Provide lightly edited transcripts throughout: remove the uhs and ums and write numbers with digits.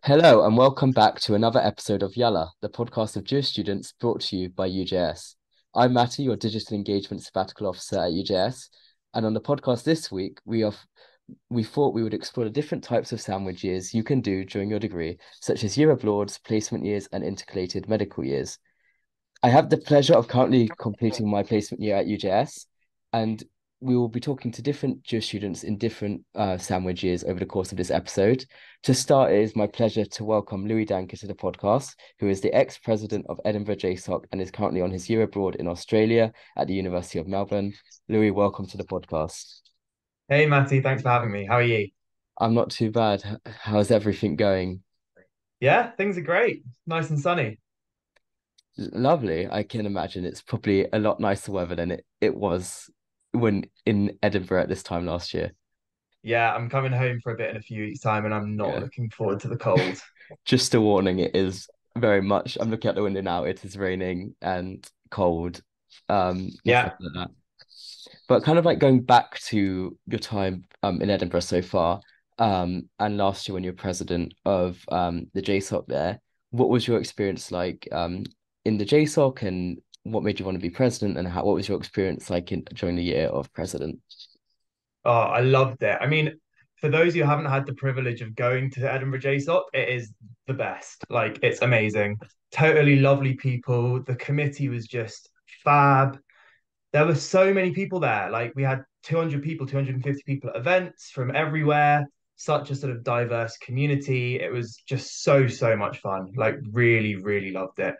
Hello and welcome back to another episode of Yalla, the podcast of Jewish students brought to you by UJS. I'm Matty, your Digital Engagement Sabbatical Officer at UJS, and on the podcast this week, we thought we would explore the different types of sandwich years you can do during your degree, such as year abroad, placement years, and intercalated medical years. I have the pleasure of currently completing my placement year at UJS, and we will be talking to different Jewish students in different sandwich years over the course of this episode. To start, it is my pleasure to welcome Louis Danker to the podcast, who is the ex-president of Edinburgh JSOC and is currently on his year abroad in Australia at the University of Melbourne. Louis, welcome to the podcast. Hey Matty, thanks for having me. How are you? I'm not too bad. How's everything going? Yeah, things are great. Nice and sunny. Lovely. I can imagine it's probably a lot nicer weather than it was when in Edinburgh at this time last year. Yeah, I'm coming home for a bit in a few weeks' time and I'm not Yeah. looking forward to the cold. Just a warning, it is very much, I'm looking out the window now, it is raining and cold, and stuff Yeah. like that. But kind of like going back to your time in Edinburgh so far, and last year when you were president of the JSOC there, what was your experience like in the JSOC and what made you want to be president and what was your experience like during the year of president? Oh, I loved it. I mean, for those who haven't had the privilege of going to Edinburgh JSOC, it is the best. Like, it's amazing. Totally lovely people. The committee was just fab. There were so many people there. Like, we had 200 people, 250 people at events from everywhere. Such a sort of diverse community. It was just so much fun. Like, really, really loved it.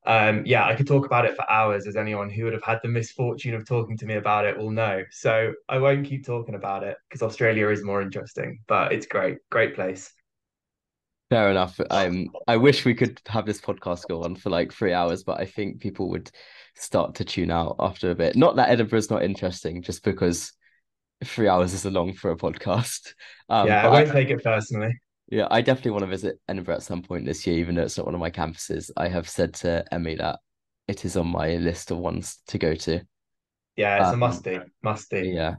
Yeah, I could talk about it for hours, as anyone who would have had the misfortune of talking to me about it will know. So I won't keep talking about it because Australia is more interesting, but it's great, great place. Fair enough. I wish we could have this podcast go on for like 3 hours, but I think people would start to tune out after a bit. Not that Edinburgh's not interesting, just because 3 hours is long for a podcast. Yeah, I But won't take it personally. yeah, I definitely want to visit Edinburgh at some point this year, even though it's not one of my campuses. I have said to Emmy that it is on my list of ones to go to. Yeah, it's a Um, musty, musty. yeah,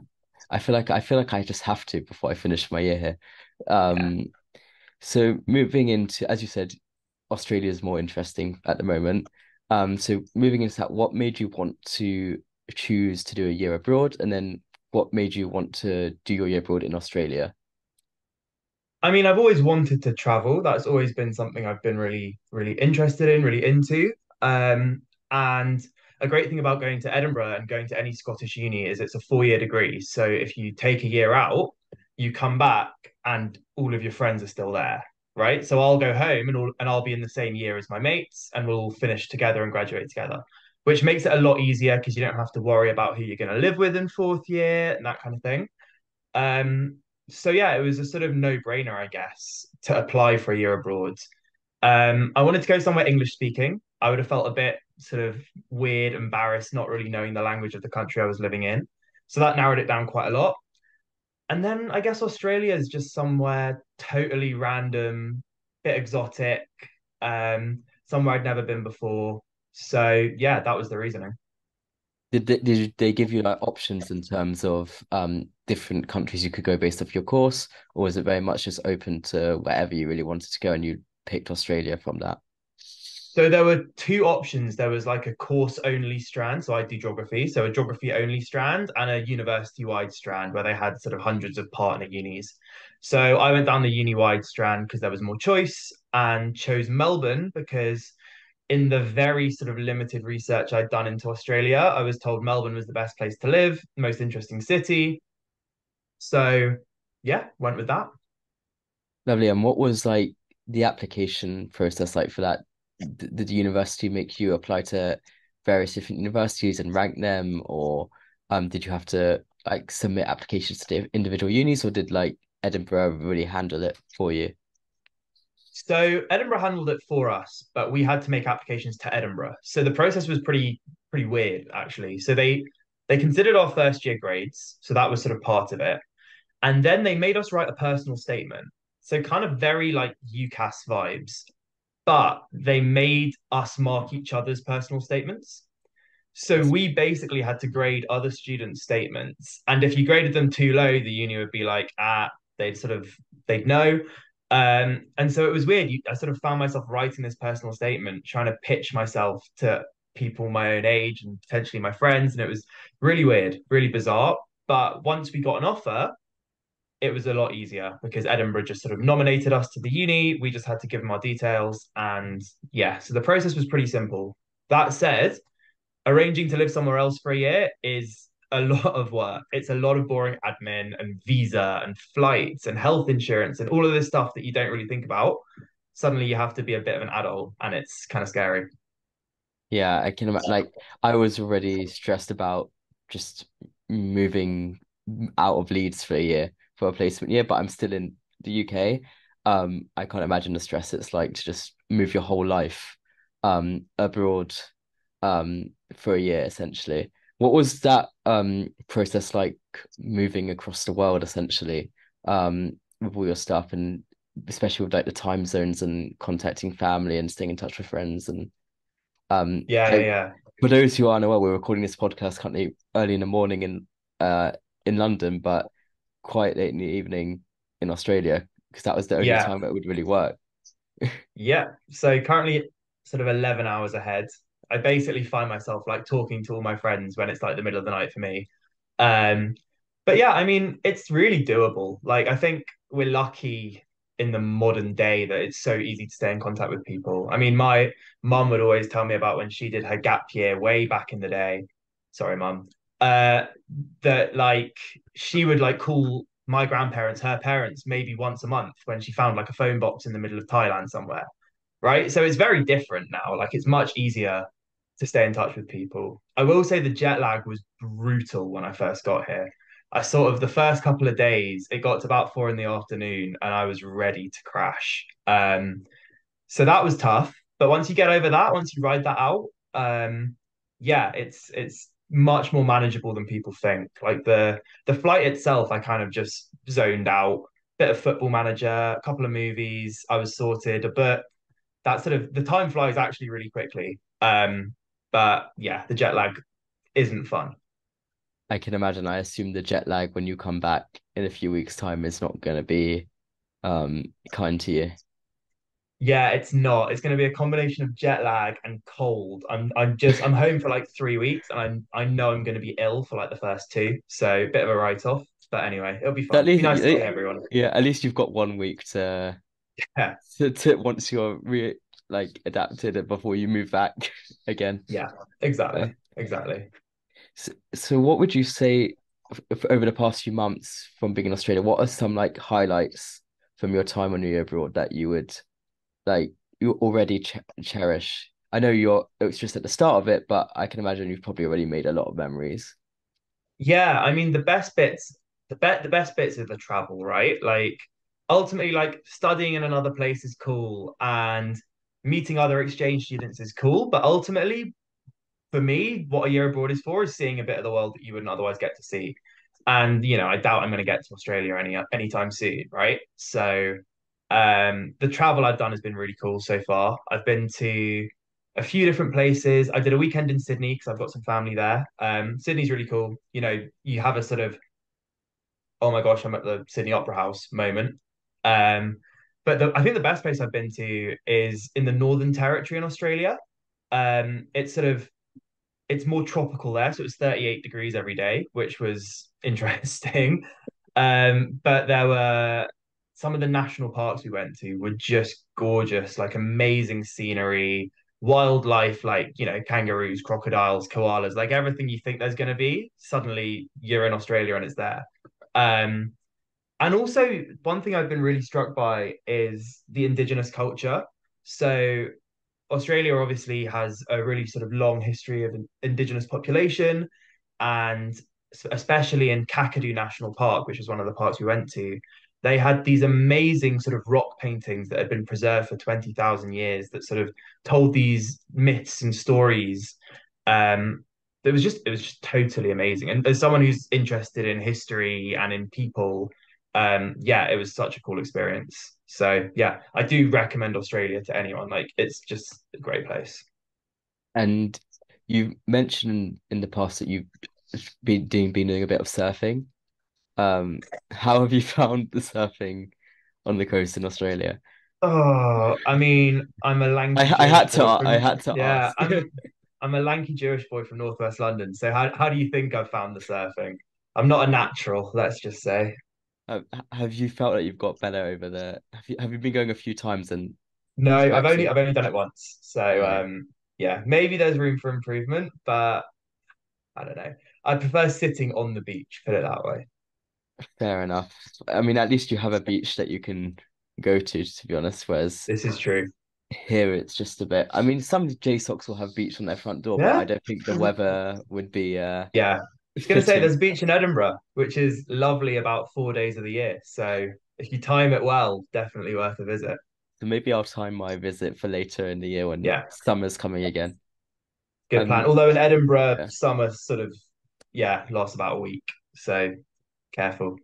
I feel like I just have to before I finish my year here. Yeah. Um, so moving into, as you said, Australia is more interesting at the moment. So moving into that, what made you want to choose to do a year abroad, and then what made you want to do your year abroad in Australia? I mean, I've always wanted to travel. That's always been something I've been really, really interested in, really into. And a great thing about going to Edinburgh and going to any Scottish uni is it's a 4 year degree. So if you take a year out, you come back and all of your friends are still there, right? So I'll go home and I'll be in the same year as my mates and we'll finish together and graduate together, which makes it a lot easier because you don't have to worry about who you're going to live with in fourth year and that kind of thing. Um, so yeah, it was a sort of no-brainer, I guess, to apply for a year abroad. I wanted to go somewhere English speaking. I would have felt a bit sort of weird, embarrassed, not really knowing the language of the country I was living in. So that narrowed it down quite a lot. And then I guess Australia is just somewhere totally random, bit exotic, somewhere I'd never been before. So yeah, that was the reasoning. Did they give you like options in terms of different countries you could go based off your course, or was it very much just open to wherever you really wanted to go and you picked Australia from that? So there were two options. There was like a course only strand. So I do geography. So a geography only strand and a university wide strand where they had sort of hundreds of partner unis. So I went down the uni wide strand because there was more choice and chose Melbourne because in the very sort of limited research I'd done into Australia, I was told Melbourne was the best place to live, most interesting city. So yeah, went with that. Lovely. And what was like the application process like for that? Did the university make you apply to various different universities and rank them, or did you have to like submit applications to the individual unis, or did like Edinburgh really handle it for you? So Edinburgh handled it for us, but we had to make applications to Edinburgh. So the process was pretty weird actually. So they considered our first year grades, so that was sort of part of it. And then they made us write a personal statement. So kind of very like UCAS vibes, but they made us mark each other's personal statements. So we basically had to grade other students' statements. And if you graded them too low, the uni would be like, they'd know. And so it was weird. I sort of found myself writing this personal statement, trying to pitch myself to people my own age and potentially my friends. And it was really weird, really bizarre. But once we got an offer, it was a lot easier because Edinburgh just sort of nominated us to the uni. We just had to give them our details. And yeah, so the process was pretty simple. That said, arranging to live somewhere else for a year is a lot of work. It's a lot of boring admin and visa and flights and health insurance and all of this stuff that you don't really think about. Suddenly you have to be a bit of an adult and it's kind of scary. Yeah, I can imagine. Like, I was already stressed about just moving out of Leeds for a year for a placement year, but I'm still in the UK. I can't imagine the stress it's like to just move your whole life abroad for a year essentially. What was that process like moving across the world essentially with all your stuff and especially with like the time zones and contacting family and staying in touch with friends and Yeah, yeah, like yeah. for those who aren't aware, we're recording this podcast currently early in the morning uh in London, but quite late in the evening in Australia because that was the only Yeah, time it would really work. yeah. So currently sort of 11 hours ahead. I basically find myself like talking to all my friends when it's like the middle of the night for me. Um, but yeah, I mean, it's really doable. Like, I think we're lucky in the modern day that it's so easy to stay in contact with people. I mean, my mum would always tell me about when she did her gap year way back in the day. Sorry, mum. Uh, that like she would like call my grandparents, her parents, maybe once a month when she found like a phone box in the middle of Thailand somewhere. Right. So it's very different now. Like, it's much easier to stay in touch with people. I will say the jet lag was brutal when I first got here. I sort of the first couple of days, it got to about 4 in the afternoon and I was ready to crash. So that was tough. But once you get over that, once you ride that out, yeah, it's much more manageable than people think. Like the flight itself, I kind of just zoned out. Bit of Football Manager, a couple of movies, I was sorted. But that sort of the time flies actually really quickly. But yeah, the jet lag isn't fun. I can imagine. I assume the jet lag when you come back in a few weeks' time is not going to be kind to you. Yeah, it's not. It's going to be a combination of jet lag and cold. I'm home for like 3 weeks, and I know I'm going to be ill for like the first two, so bit of a write off. But anyway, it'll be At fun. Be least, nice to see everyone. yeah, at least you've got 1 week Yeah, to once you're re like adapted before you move back again. yeah, Uh, exactly, exactly. so what would you say over the past few months from being in Australia? What are some like highlights from your time on your abroad that you would like you already cherish? I know it's just at the start of it, but I can imagine you've probably already made a lot of memories. Yeah, I mean the best bits are the travel, right? Like ultimately, like studying in another place is cool, and meeting other exchange students is cool, but ultimately for me, what a year abroad is for is seeing a bit of the world that you wouldn't otherwise get to see. And I doubt I'm going to get to Australia anytime soon, right? So, the travel I've done has been really cool so far. I've been to a few different places. I did a weekend in Sydney because I've got some family there. Sydney's really cool. You have a sort of, oh my gosh, I'm at the Sydney Opera House moment. Um, but I think the best place I've been to is in the Northern Territory in Australia. It's sort of it's more tropical there, so it's 38 degrees every day, which was interesting. But there were some of the national parks we went to were just gorgeous, like amazing scenery, wildlife, like kangaroos, crocodiles, koalas, like everything you think there's going to be. Suddenly, you're in Australia and it's there. Um, and also, one thing I've been really struck by is the indigenous culture. So Australia obviously has a really sort of long history of indigenous population, and especially in Kakadu National Park, which was one of the parks we went to, they had these amazing sort of rock paintings that had been preserved for 20,000 years that sort of told these myths and stories. Um, it was just totally amazing. And as someone who's interested in history and in people, yeah, it was such a cool experience. So yeah, I do recommend Australia to anyone. Like, it's just a great place. And you mentioned in the past that you've been doing a bit of surfing. How have you found the surfing on the coast in Australia? Oh, I mean, I'm a lanky Jewish boy I from had to yeah, ask. I'm a lanky Jewish boy from Northwest London. So how do you think I've found the surfing? I'm not a natural, let's just say. Have you felt that you've got better over there? Have you been going a few times and No, would you I've like only to? I've only done it once. So Right. yeah, maybe there's room for improvement, but I don't know. I prefer sitting on the beach, put it that way. Fair enough. I mean, at least you have a beach that you can go to be honest. Whereas This is true. here it's just a bit. I mean, some JSOCs will have beach on their front door, but I Yeah. don't think the weather would be Yeah. I was gonna say fitting. there's a beach in Edinburgh, which is lovely about 4 days of the year. So if you time it well, definitely worth a visit. So maybe I'll time my visit for later in the year when Yeah, summer's coming again. good plan. Um, Although in Edinburgh, yeah. summer sort of, yeah, lasts about a week. So careful.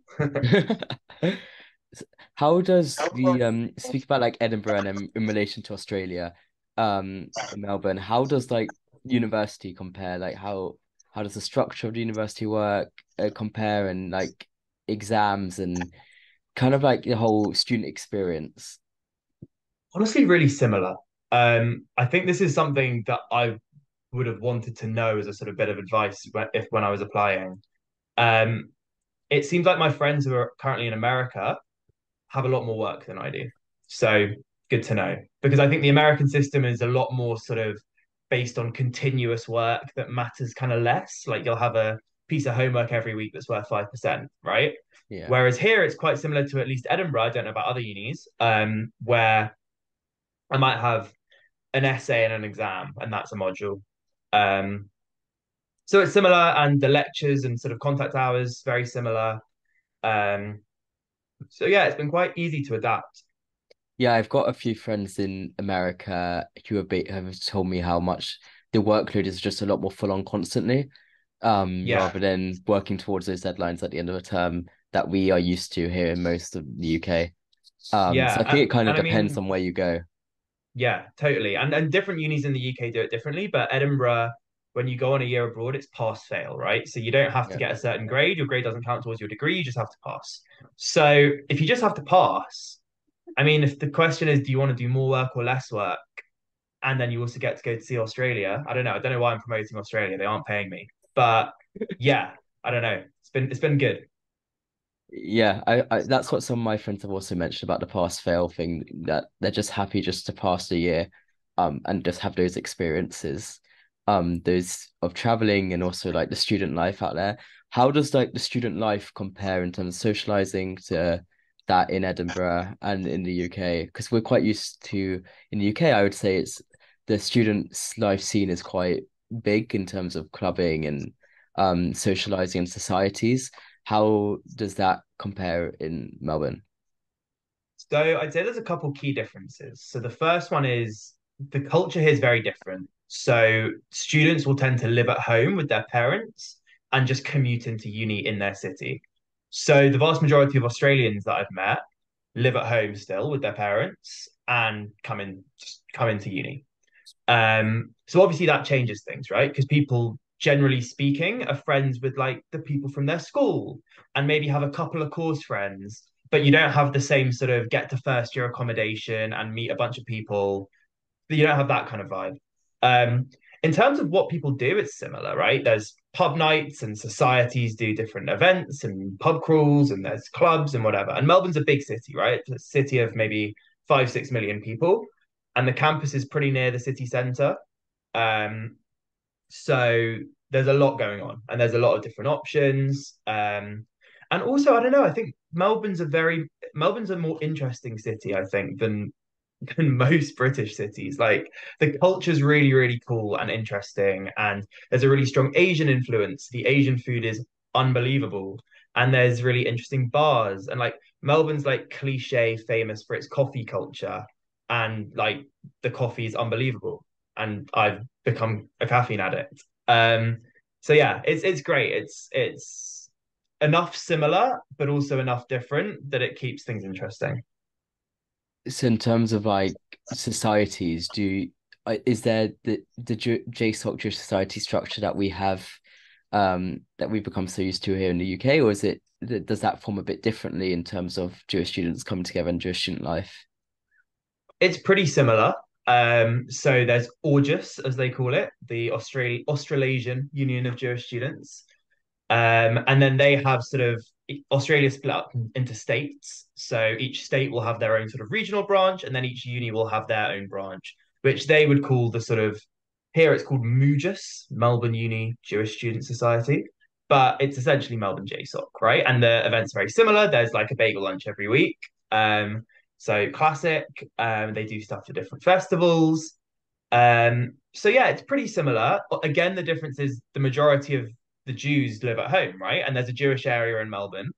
How does the speak about like Edinburgh and in relation to Australia, in Melbourne, how does like university compare? Like how does the structure of the university work compare and like exams and kind of like the whole student experience? Honestly, really similar. I think this is something that I would have wanted to know as a sort of bit of advice when I was applying. Um, it seems like my friends who are currently in America have a lot more work than I do. So good to know because I think the American system is a lot more sort of based on continuous work that matters kind of less. Like you'll have a piece of homework every week that's worth 5%, right? Yeah. Whereas here it's quite similar to at least Edinburgh. I don't know about other unis, where I might have an essay and an exam, and that's a module. Um, so it's similar, and the lectures and sort of contact hours very similar. Um, so yeah, it's been quite easy to adapt. Yeah, I've got a few friends in America who have told me how much the workload is just a lot more full on constantly, Yeah, rather than working towards those deadlines at the end of a term that we are used to here in most of the UK. So yeah, I think it kind of and I depends mean, on where you go. yeah, totally. And different unis in the UK do it differently, but Edinburgh, when you go on a year abroad, it's pass fail, right? So you don't have to Yeah. get a certain grade. Your grade doesn't count towards your degree. You just have to pass. So if you just have to pass, I mean, if the question is, do you want to do more work or less work? And then you also get to go to see Australia. I don't know. I don't know why I'm promoting Australia. They aren't paying me. But yeah, I don't know. It's been good. Yeah, I that's what some of my friends have also mentioned about the pass fail thing, that they're just happy just to pass the year, and just have those experiences, those of traveling and also like the student life out there. How does like the student life compare in terms of socializing to that in Edinburgh and in the UK? Because we're quite used to in the UK, I would say it's the students' life scene is quite big in terms of clubbing and socializing in societies. How does that compare in Melbourne? So I'd say there's a couple key differences. So the first one is the culture here is very different. So students will tend to live at home with their parents and just commute into uni in their city. So the vast majority of Australians that I've met live at home still with their parents and just come into uni. So obviously that changes things, right? Because people, generally speaking, are friends with like the people from their school and maybe have a couple of course friends, but you don't have the same sort of get to first year accommodation and meet a bunch of people. You don't have that kind of vibe. Um, in terms of what people do, it's similar, right? There's pub nights and societies do different events and pub crawls and there's clubs and whatever. And Melbourne's a big city, right? It's a city of maybe 5, 6 million people. And the campus is pretty near the city centre. Um, so there's a lot going on and there's a lot of different options. And also, I don't know, I think Melbourne's a more interesting city, I think, than most British cities. Like the culture's really, really cool and interesting. And there's a really strong Asian influence. The Asian food is unbelievable. And there's really interesting bars. And like Melbourne's like cliche famous for its coffee culture. And like the coffee is unbelievable. And I've become a caffeine addict. So yeah, it's great. It's enough similar, but also enough different that it keeps things interesting. So in terms of like societies, is there the JSOC Jewish society structure that we have, that we've become so used to here in the UK, or is it does that form a bit differently in terms of Jewish students coming together in Jewish student life? It's pretty similar. So there's August, as they call it, the Australasian Union of Jewish Students. And then they have sort of Australia split up into states. So each state will have their own sort of regional branch, and then each uni will have their own branch, which they would call the sort of here it's called MUJS, Melbourne Uni Jewish Student Society. But it's essentially Melbourne JSOC, right? And the event's very similar. There's like a bagel lunch every week. So classic. They do stuff for different festivals. So yeah, it's pretty similar. Again, the difference is the majority of the Jews live at home, right? And there's a Jewish area in Melbourne.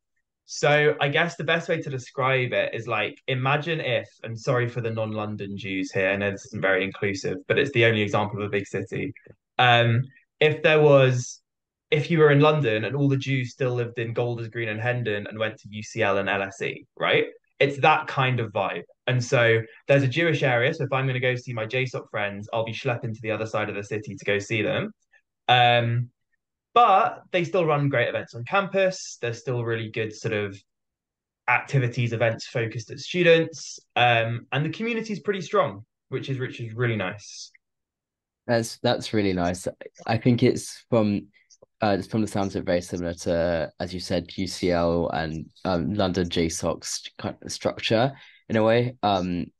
So I guess the best way to describe it is like imagine if, and sorry for the non-London Jews here, I know this isn't very inclusive, but it's the only example of a big city. Um, if there was, if you were in London and all the Jews still lived in Golders Green and Hendon and went to UCL and LSE, right? It's that kind of vibe. And so there's a Jewish area. So if I'm going to go see my JSOC friends, I'll be schlepping to the other side of the city to go see them. Um, but they still run great events on campus. There's still really good sort of activities, events focused at students. And the community is pretty strong, which is really nice. That's really nice. I think it's from the sounds of it very similar to, as you said, UCL and London JSOC's kind of structure in a way. One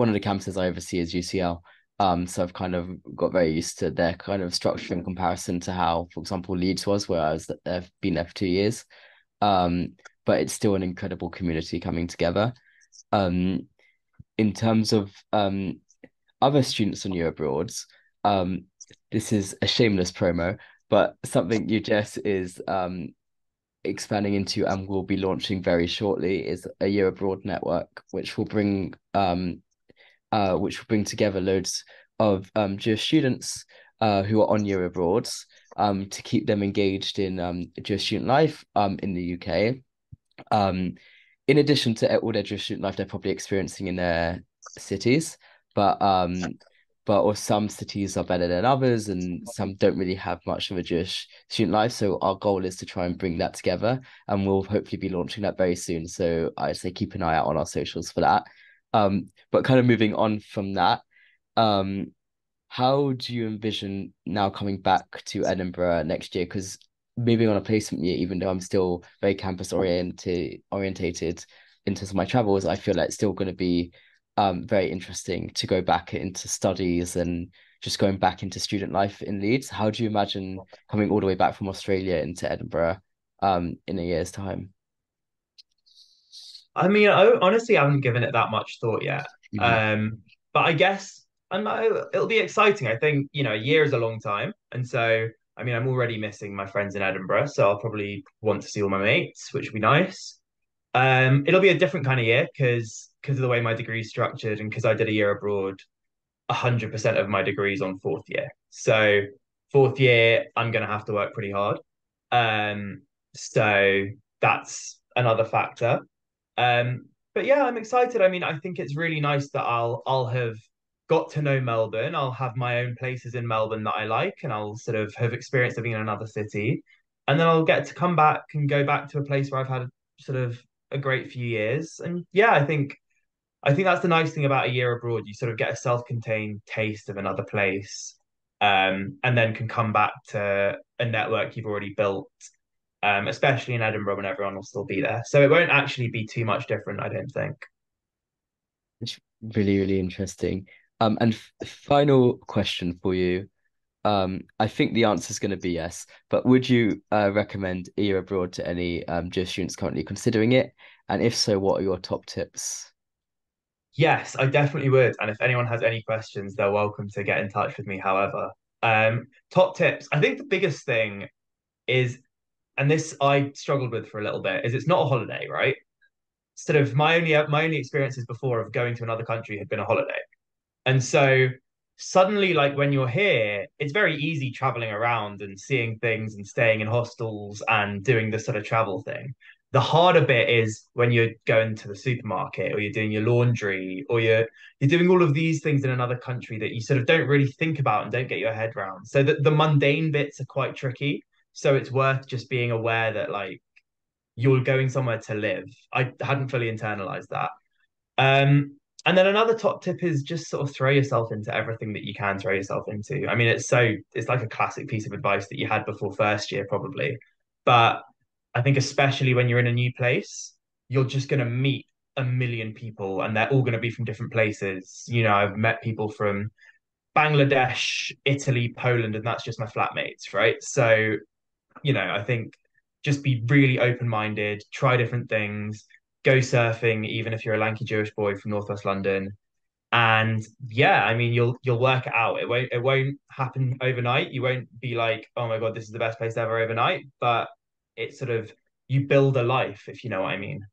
of the campuses I oversee is UCL. So I've kind of got very used to their kind of structure in comparison to how, for example, Leeds was, where I've been there for 2 years. Um, but it's still an incredible community coming together. Um, in terms of other students on year abroads, um, this is a shameless promo, but something UJS is expanding into and will be launching very shortly is a year abroad network, which will bring together loads of Jewish students who are on year abroads to keep them engaged in Jewish student life in the UK. Um, in addition to all their Jewish student life they're probably experiencing in their cities, but or some cities are better than others, and some don't really have much of a Jewish student life. So our goal is to try and bring that together, and we'll hopefully be launching that very soon. So I'd say keep an eye out on our socials for that. But kind of moving on from that, um, how do you envision now coming back to Edinburgh next year? Because moving on a placement year, even though I'm still very campus orientated in terms of my travels, I feel like it's still going to be very interesting to go back into studies and just going back into student life in Leeds. How do you imagine coming all the way back from Australia into Edinburgh in a year's time? I mean, I honestly haven't given it that much thought yet. Mhm. But I guess I know it'll be exciting. I think, a year is a long time. And so, I mean, I'm already missing my friends in Edinburgh, so I'll probably want to see all my mates, which would be nice. It'll be a different kind of year because of the way my degree is structured and because I did a year abroad, 100% of my degrees on fourth year. So fourth year, I'm gonna have to work pretty hard. So that's another factor. But yeah, I'm excited. I mean, I think it's really nice that I'll have got to know Melbourne. I'll have my own places in Melbourne that I like, and I'll sort of have experienced living in another city. And then I'll get to come back and go back to a place where I've had sort of a great few years. And yeah, I think that's the nice thing about a year abroad. You sort of get a self-contained taste of another place, and then can come back to a network you've already built, especially in Edinburgh when everyone will still be there. So it won't actually be too much different, I don't think. It's really, really interesting. And final question for you. I think the answer is going to be yes, but would you recommend a year abroad to any Jewish students currently considering it? And if so, what are your top tips? Yes, I definitely would. And if anyone has any questions, they're welcome to get in touch with me. However, top tips. I think the biggest thing is, and this I struggled with for a little bit, is it's not a holiday, right? Sort of my only experiences before of going to another country had been a holiday. And so suddenly, like when you're here, it's very easy traveling around and seeing things and staying in hostels and doing this sort of travel thing. The harder bit is when you're going to the supermarket or you're doing your laundry or you're doing all of these things in another country that you sort of don't really think about and don't get your head around. So that the mundane bits are quite tricky. So it's worth just being aware that like you're going somewhere to live. I hadn't fully internalized that. And then another top tip is just sort of throw yourself into everything that you can throw yourself into. I mean, it's like a classic piece of advice that you had before first year, probably. But I think especially when you're in a new place, you're just going to meet a million people and they're all going to be from different places. I've met people from Bangladesh, Italy, Poland, and that's just my flatmates, right? So, I think just be really open-minded, try different things, go surfing, even if you're a lanky Jewish boy from Northwest London. And yeah, I mean, you'll work it out. It won't happen overnight. You won't be like, oh my God, this is the best place ever overnight. But it's sort of you build a life, if you know what I mean.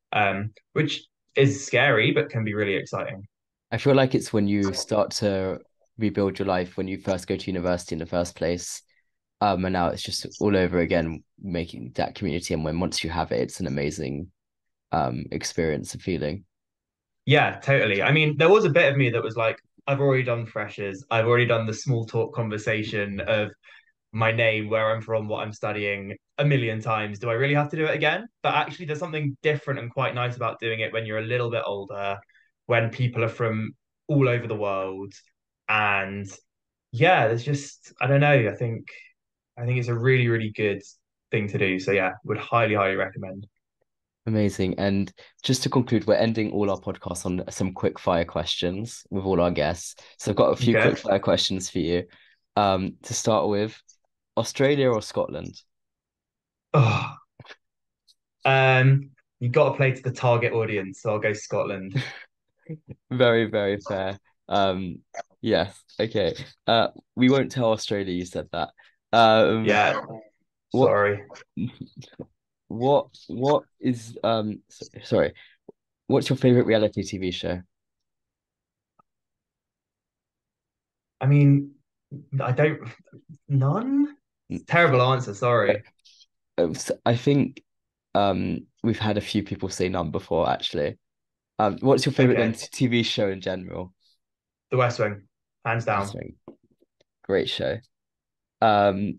Which is scary, but can be really exciting. I feel like it's when you start to rebuild your life when you first go to university in the first place. And now it's just all over again, making that community. And when once you have it, it's an amazing experience and feeling. Yeah, totally. I mean, there was a bit of me that was like, I've already done freshers. I've already done the small talk conversation of my name, where I'm from, what I'm studying a million times. Do I really have to do it again? But actually, there's something different and quite nice about doing it when you're a little bit older, when people are from all over the world. And yeah, there's just, I don't know. I think it's a really, really good thing to do. So yeah, would highly, highly recommend. Amazing. And just to conclude, we're ending all our podcasts on some quick fire questions with all our guests. So I've got a few quick Okay. fire questions for you. To start with, Australia or Scotland? Oh, um, you got to play to the target audience, so I'll go Scotland. Very, very fair. Um, yes. Okay. We won't tell Australia you said that. Um, Yeah, what, sorry. what is sorry, what's your favorite reality TV show? I mean, I don't, none? Terrible answer, sorry. I think we've had a few people say none before actually. What's your favorite then Okay, TV show in general? The West Wing, hands West down. Wing, great show. Um,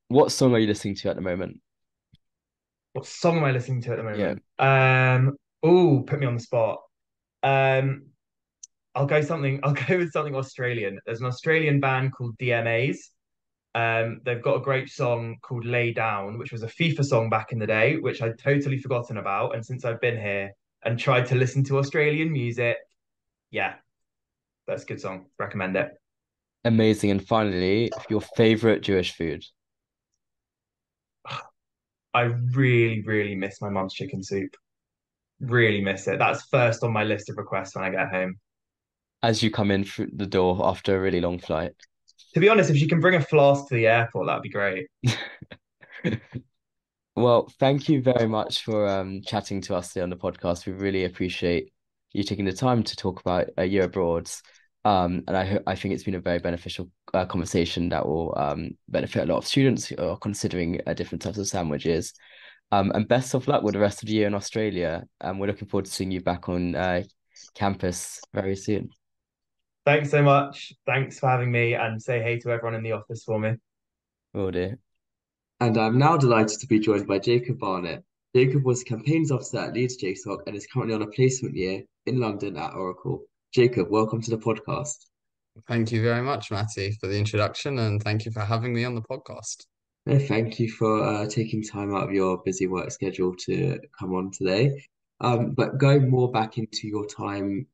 what song are you listening to at the moment? What song am I listening to at the Yeah, moment? Put me on the spot. Um, I'll go with something Australian. There's an Australian band called DMAs. They've got a great song called Lay Down, which was a FIFA song back in the day, which I'd totally forgotten about. And since I've been here and tried to listen to Australian music, yeah, that's a good song. Recommend it. amazing. And finally, your favorite Jewish food. I really, really miss my mum's chicken soup. Really miss it. That's first on my list of requests when I get home. As you come in through the door after a really long flight. To be honest, if she can bring a flask to the airport, that'd be great. Well, thank you very much for chatting to us today on the podcast. We really appreciate you taking the time to talk about a year abroad. And I think it's been a very beneficial conversation that will benefit a lot of students who are considering different types of sandwiches. And best of luck with the rest of the year in Australia. And we're looking forward to seeing you back on campus very soon. Thanks so much. Thanks for having me and say hey to everyone in the office for me. Will do. And I'm now delighted to be joined by Jacob Barnett. Jacob was campaigns officer at Leeds JSOC and is currently on a placement year in London at Oracle. Jacob, welcome to the podcast. Thank you very much, Matty, for the introduction, and thank you for having me on the podcast. No, thank you for taking time out of your busy work schedule to come on today. But going more back into your time,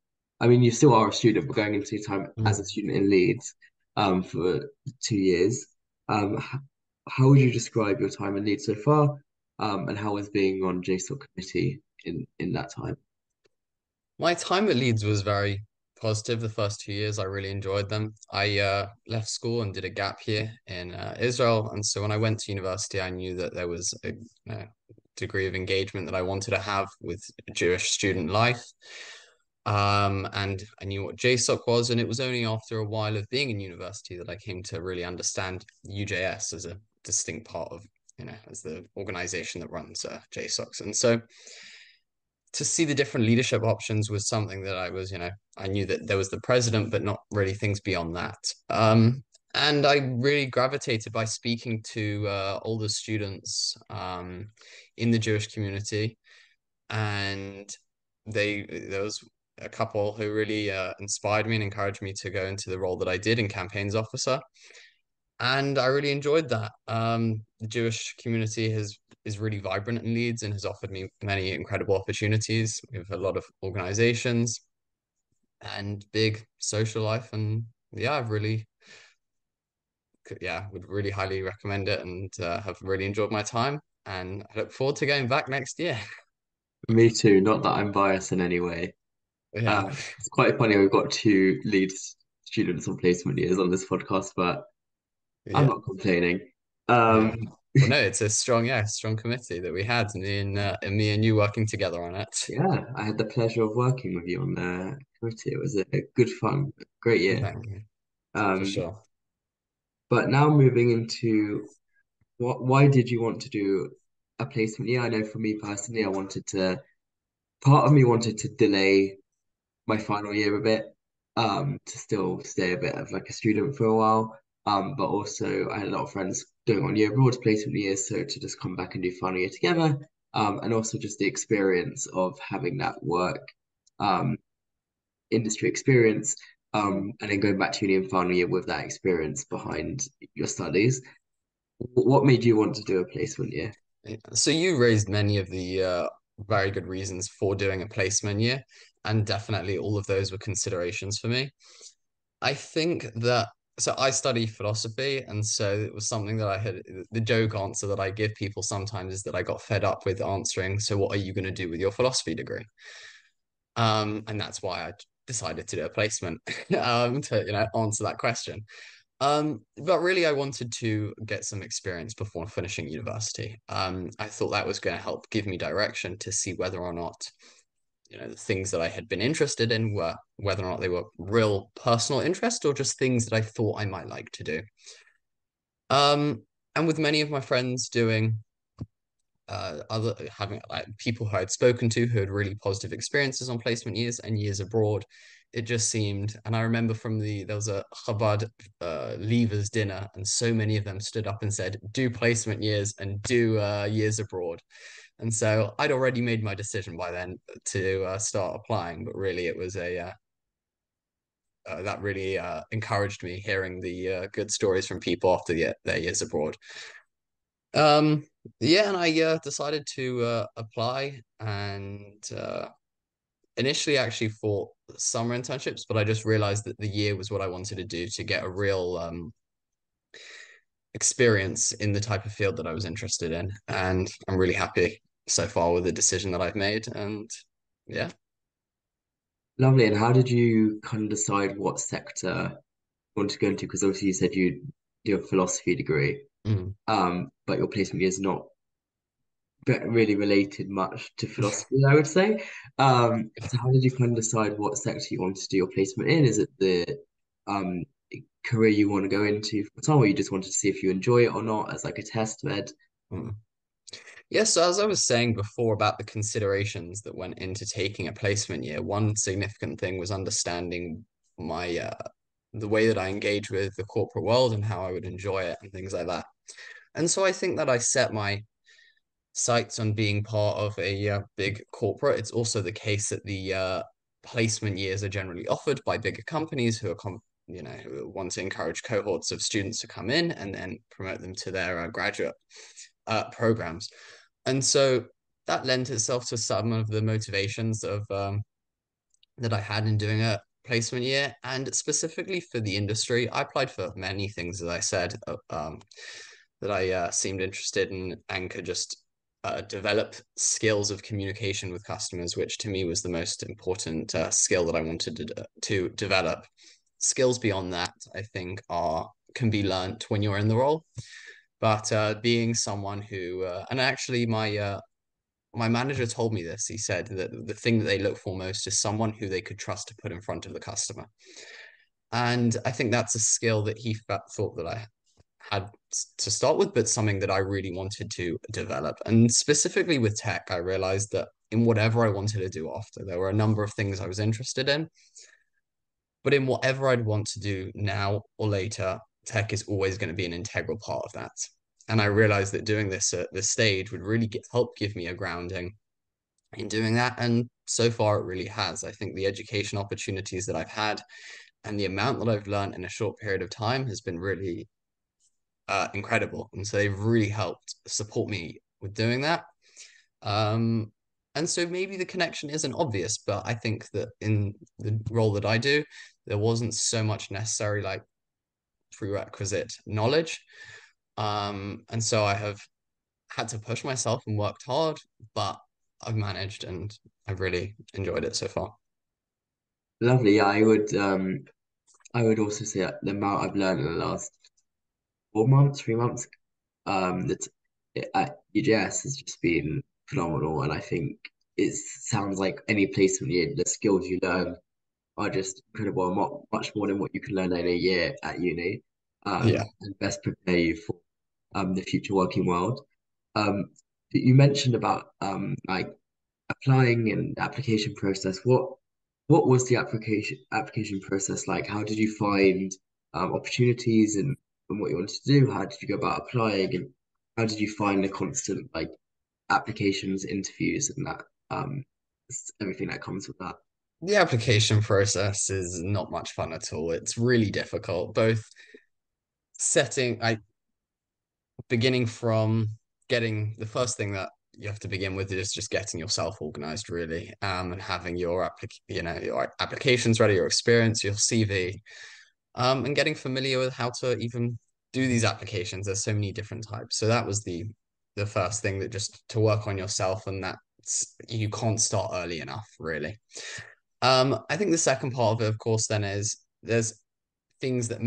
I mean, you still are a student, but going into your time as a Mm. student in Leeds, for 2 years, how would you describe your time in Leeds so far? And how was being on JSOC committee in that time? My time at Leeds was very positive. The first 2 years, I really enjoyed them. I left school and did a gap year in Israel, and so when I went to university, I knew that there was a degree of engagement that I wanted to have with Jewish student life. And I knew what JSOC was, and it was only after a while of being in university that I came to really understand UJS as a distinct part of, as the organization that runs JSOCs. And so to see the different leadership options was something that I knew that there was the president, but not really things beyond that. And I really gravitated by speaking to older students in the Jewish community, and there was a couple who really inspired me and encouraged me to go into the role that I did in campaigns officer, and I really enjoyed that. The Jewish community has is really vibrant in Leeds and has offered me many incredible opportunities with a lot of organizations and big social life, and yeah, I've really yeah, would really highly recommend it and have really enjoyed my time. And I look forward to going back next year. Me too, not that I'm biased in any way. Yeah. It's quite funny, we've got two lead students on placement years on this podcast, but I'm Yeah. not complaining. Yeah. Um, Well, no, it's a strong, yeah, strong committee that we had, and me and you working together on it. yeah, I had the pleasure of working with you on the committee. It was a good fun, great year. Thank you, for Um, sure. but now moving into why did you want to do a placement year? I know for me personally, part of me wanted to delay my final year a bit, to still stay a bit of like a student for a while. But also I had a lot of friends going on year abroad placement years, so to just come back and do final year together. And also just the experience of having that work, um, industry experience, and then going back to uni in final year with that experience behind your studies. What made you want to do a placement year? So you raised many of the very good reasons for doing a placement year, and definitely all of those were considerations for me. I think that so I study philosophy, and so it was something that I had the joke answer that I give people sometimes is that I got fed up with answering, so what are you going to do with your philosophy degree? And that's why I decided to do a placement to answer that question. But really I wanted to get some experience before finishing university. I thought that was going to help give me direction to see whether or not the things that I had been interested in were whether or not they were real personal interest or just things that I thought I might like to do. Um, and with many of my friends doing other having like people who I'd spoken to who had really positive experiences on placement years and years abroad, it just seemed. And I remember there was a Chabad leavers dinner, and so many of them stood up and said, "Do placement years and do years abroad." And so I'd already made my decision by then to start applying, but really it was a that really encouraged me hearing the good stories from people after their years abroad. Um, yeah, and I decided to apply and initially actually for summer internships, but I just realized that the year was what I wanted to do to get a real experience in the type of field that I was interested in. And I'm really happy so far with the decision that I've made. And yeah. Lovely. And how did you kind of decide what sector you want to go into? Because obviously you said you do a philosophy degree, Mm. but your placement year is not really related much to philosophy, I would say. So how did you kind of decide what sector you wanted to do your placement in? Is it the um career you want to go into for time, or you just wanted to see if you enjoy it or not as like a test bed? Mm. Yeah, so as I was saying before about the considerations that went into taking a placement year, one significant thing was understanding my the way that I engage with the corporate world and how I would enjoy it and things like that. And so I think that I set my sights on being part of a big corporate. It's also the case that the placement years are generally offered by bigger companies who are who want to encourage cohorts of students to come in and then promote them to their graduate programs. And so that lent itself to some of the motivations of that I had in doing a placement year, and specifically for the industry. I applied for many things, as I said, that I seemed interested in and could just develop skills of communication with customers, which to me was the most important skill that I wanted to develop. Skills beyond that, I think, are can be learnt when you're in the role. But being someone who, and actually my manager told me this. He said that the thing that they look for most is someone who they could trust to put in front of the customer. And I think that's a skill that he thought that I had to start with, but something that I really wanted to develop. And specifically with tech, I realized that in whatever I wanted to do after, there were a number of things I was interested in. But in whatever I'd want to do now or later, tech is always going to be an integral part of that. And I realized that doing this at this stage would really help give me a grounding in doing that. And so far, it really has. I think the education opportunities that I've had and the amount that I've learned in a short period of time has been really incredible. And so they've really helped support me with doing that. Um, and so maybe the connection isn't obvious, but I think that in the role that I do, there wasn't so much necessary like prerequisite knowledge. And so I have had to push myself and worked hard, but I've managed and I've really enjoyed it so far. Lovely. Yeah, I would also say that the amount I've learned in the last 4 months, 3 months, that at UJS has just been phenomenal. And I think it sounds like any placement year, the skills you learn are just incredible, and much more than what you can learn in a year at uni. Yeah. And best prepare you for the future working world. You mentioned about like applying and the application process. What was the application process like? How did you find opportunities and what you wanted to do? How did you go about applying, and how did you find the constant like applications, interviews, and that everything that comes with that? The application process is not much fun at all. It's really difficult, both beginning from getting the first thing that you have to begin with is just getting yourself organized really, and having your applications ready, your experience, your CV, and getting familiar with how to even do these applications. There's so many different types. So that was the first thing, that just to work on yourself, and that you can't start early enough, really. I think the second part of it, of course, then is there's things that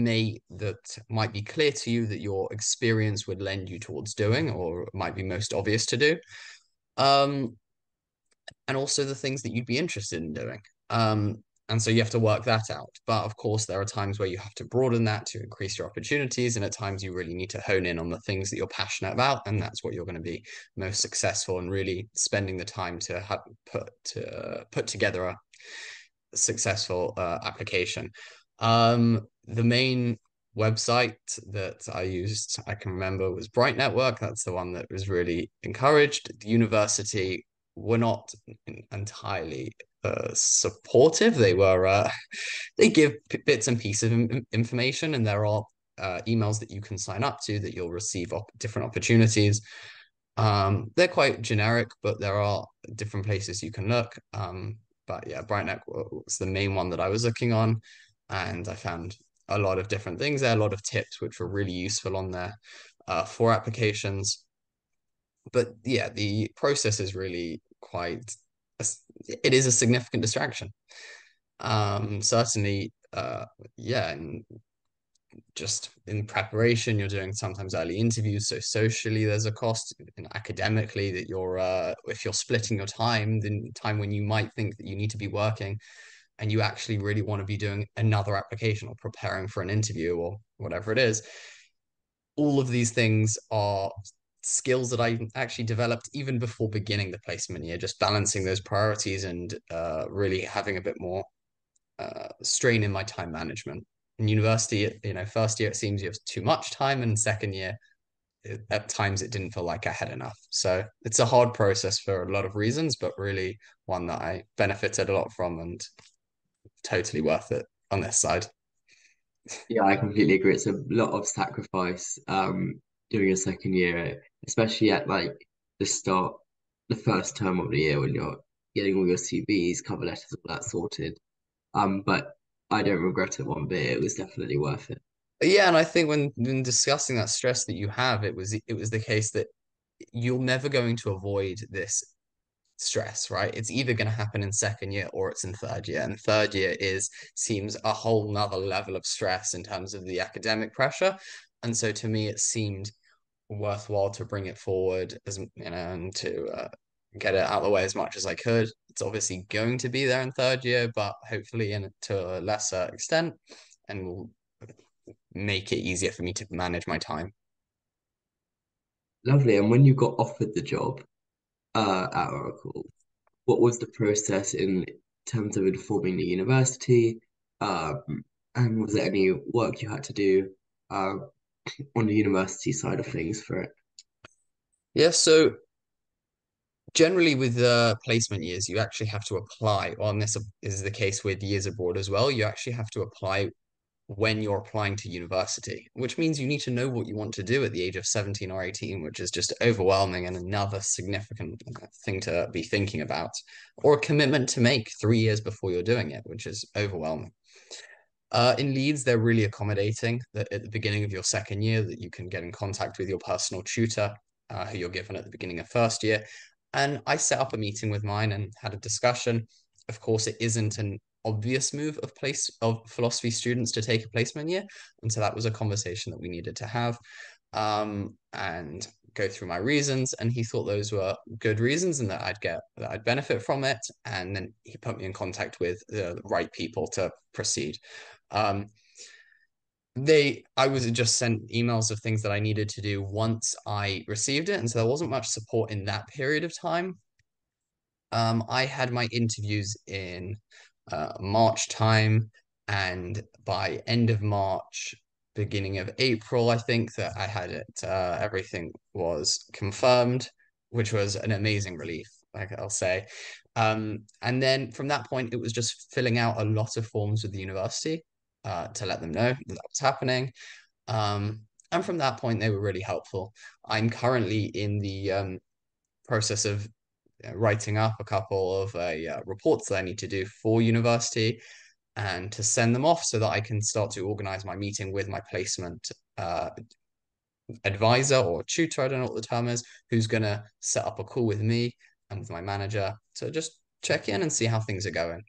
might be clear to you that your experience would lend you towards doing, or might be most obvious to do. Um, and also the things that you'd be interested in doing. And so you have to work that out. But of course, there are times where you have to broaden that to increase your opportunities. And at times you really need to hone in on the things that you're passionate about. And that's what you're going to be most successful in, really spending the time to put together a successful application. The main website that I used, I can remember, was Bright Network. That's the one that was really encouraged. The university were not entirely supportive. They give bits and pieces of information, and there are emails that you can sign up to that you'll receive different opportunities. They're quite generic, but there are different places you can look. But yeah, Brightneck was the main one that I was looking on, and I found a lot of different things there, a lot of tips which were really useful on there for applications. But yeah, the process is really it is a significant distraction. Certainly, yeah, and just in preparation, you're doing sometimes early interviews. So socially, there's a cost. And academically, that if you're splitting your time, the time when you might think that you need to be working, and you actually really want to be doing another application or preparing for an interview or whatever it is, all of these things are skills that I actually developed even before beginning the placement year, just balancing those priorities and really having a bit more strain in my time management. In university, first year it seems you have too much time, and second year, at times it didn't feel like I had enough. So it's a hard process for a lot of reasons, but really one that I benefited a lot from, and totally worth it on this side. Yeah, I completely agree. It's a lot of sacrifice during your second year, especially at like the start, the first term of the year when you're getting all your CVs, cover letters, all that sorted. But I don't regret it one bit. It was definitely worth it. Yeah, and I think when discussing that stress that you have, it was the case that you're never going to avoid this stress, right? It's either going to happen in second year or it's in third year. And third year seems a whole nother level of stress in terms of the academic pressure. And so to me, it seemed worthwhile to bring it forward and to get it out of the way as much as I could. It's obviously going to be there in third year, but hopefully to a lesser extent, and will make it easier for me to manage my time. Lovely. And when you got offered the job at Oracle, what was the process in terms of informing the university? And was there any work you had to do on the university side of things for it? Yeah, so generally with the placement years, you actually have to apply, well, and this is the case with years abroad as well. You actually have to apply when you're applying to university, which means you need to know what you want to do at the age of 17 or 18, which is just overwhelming and another significant thing to be thinking about, or a commitment to make 3 years before you're doing it, which is overwhelming. In Leeds, they're really accommodating that at the beginning of your second year that you can get in contact with your personal tutor, who you're given at the beginning of first year. And I set up a meeting with mine and had a discussion. Of course, it isn't an obvious move of philosophy students to take a placement year. And so that was a conversation that we needed to have, and go through my reasons. And he thought those were good reasons and that I'd benefit from it. And then he put me in contact with the right people to proceed. Um, I was just sent emails of things that I needed to do once I received it, and so there wasn't much support in that period of time. I had my interviews in March time, and by end of March, beginning of April, I think that I had it. Everything was confirmed, which was an amazing relief, like I'll say. And then from that point, it was just filling out a lot of forms with the university to let them know that was happening. And from that point, they were really helpful. I'm currently in the process of writing up a couple of reports that I need to do for university and to send them off so that I can start to organize my meeting with my placement advisor or tutor, I don't know what the term is, who's going to set up a call with me and with my manager to just check in and see how things are going.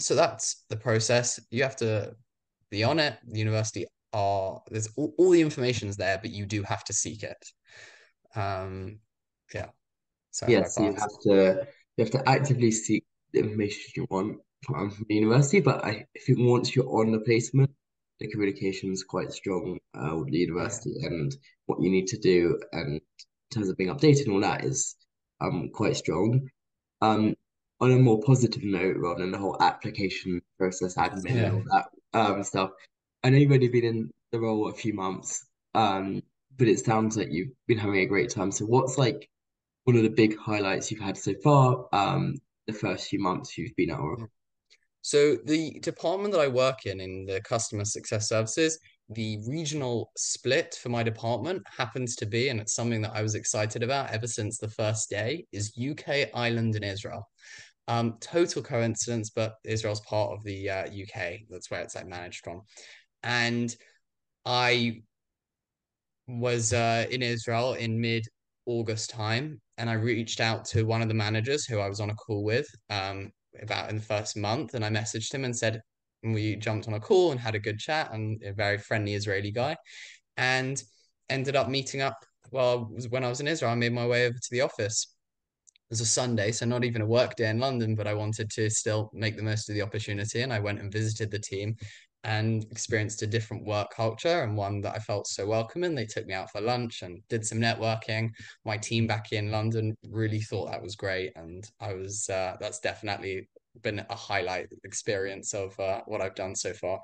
So that's the process. You have to be on it. The university there's all the information's there, but you do have to seek it. Yeah. So I Yes, hope so I answered. you have to actively seek the information you want from the university. But I think once you're on the placement, the communication is quite strong with the Yeah. university, and what you need to do, and in terms of being updated and all that is quite strong. Um, on a more positive note, rather than the whole application process, admin, and Yeah. all that stuff, I know you've only been in the role a few months, but it sounds like you've been having a great time. So, what's like one of the big highlights you've had so far, the first few months you've been out? So the department that I work in the customer success services, the regional split for my department happens to be, and it's something that I was excited about ever since the first day, is UK, Ireland, and Israel. Total coincidence, but Israel's part of the UK. That's where it's like managed from. And I was in Israel in mid-August time, and I reached out to one of the managers who I was on a call with about in the first month, and I messaged him and said, and we jumped on a call and had a good chat, and a very friendly Israeli guy, and ended up meeting up. Well, when I was in Israel, I made my way over to the office. It was a Sunday, so not even a work day in London, but I wanted to still make the most of the opportunity. And I went and visited the team and experienced a different work culture and one that I felt so welcome in. They took me out for lunch and did some networking. My team back in London really thought that was great. And that's definitely been a highlight experience of what I've done so far.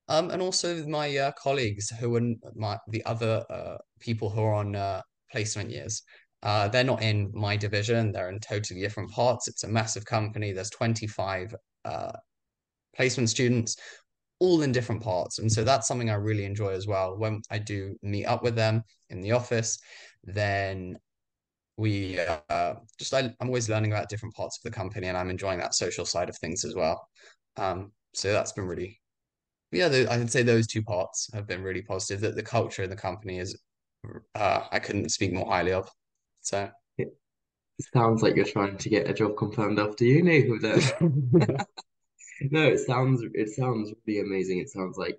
And also my colleagues who are the other people who are on placement years. They're not in my division. They're in totally different parts. It's a massive company. There's 25 uh, placement students, all in different parts. And so that's something I really enjoy as well. When I do meet up with them in the office, then we I'm always learning about different parts of the company, and I'm enjoying that social side of things as well. So that's been really, yeah, I would say those two parts have been really positive. That the culture in the company is, I couldn't speak more highly of. So, It sounds like you're trying to get a job confirmed after uni with it. No, it sounds really amazing. It sounds like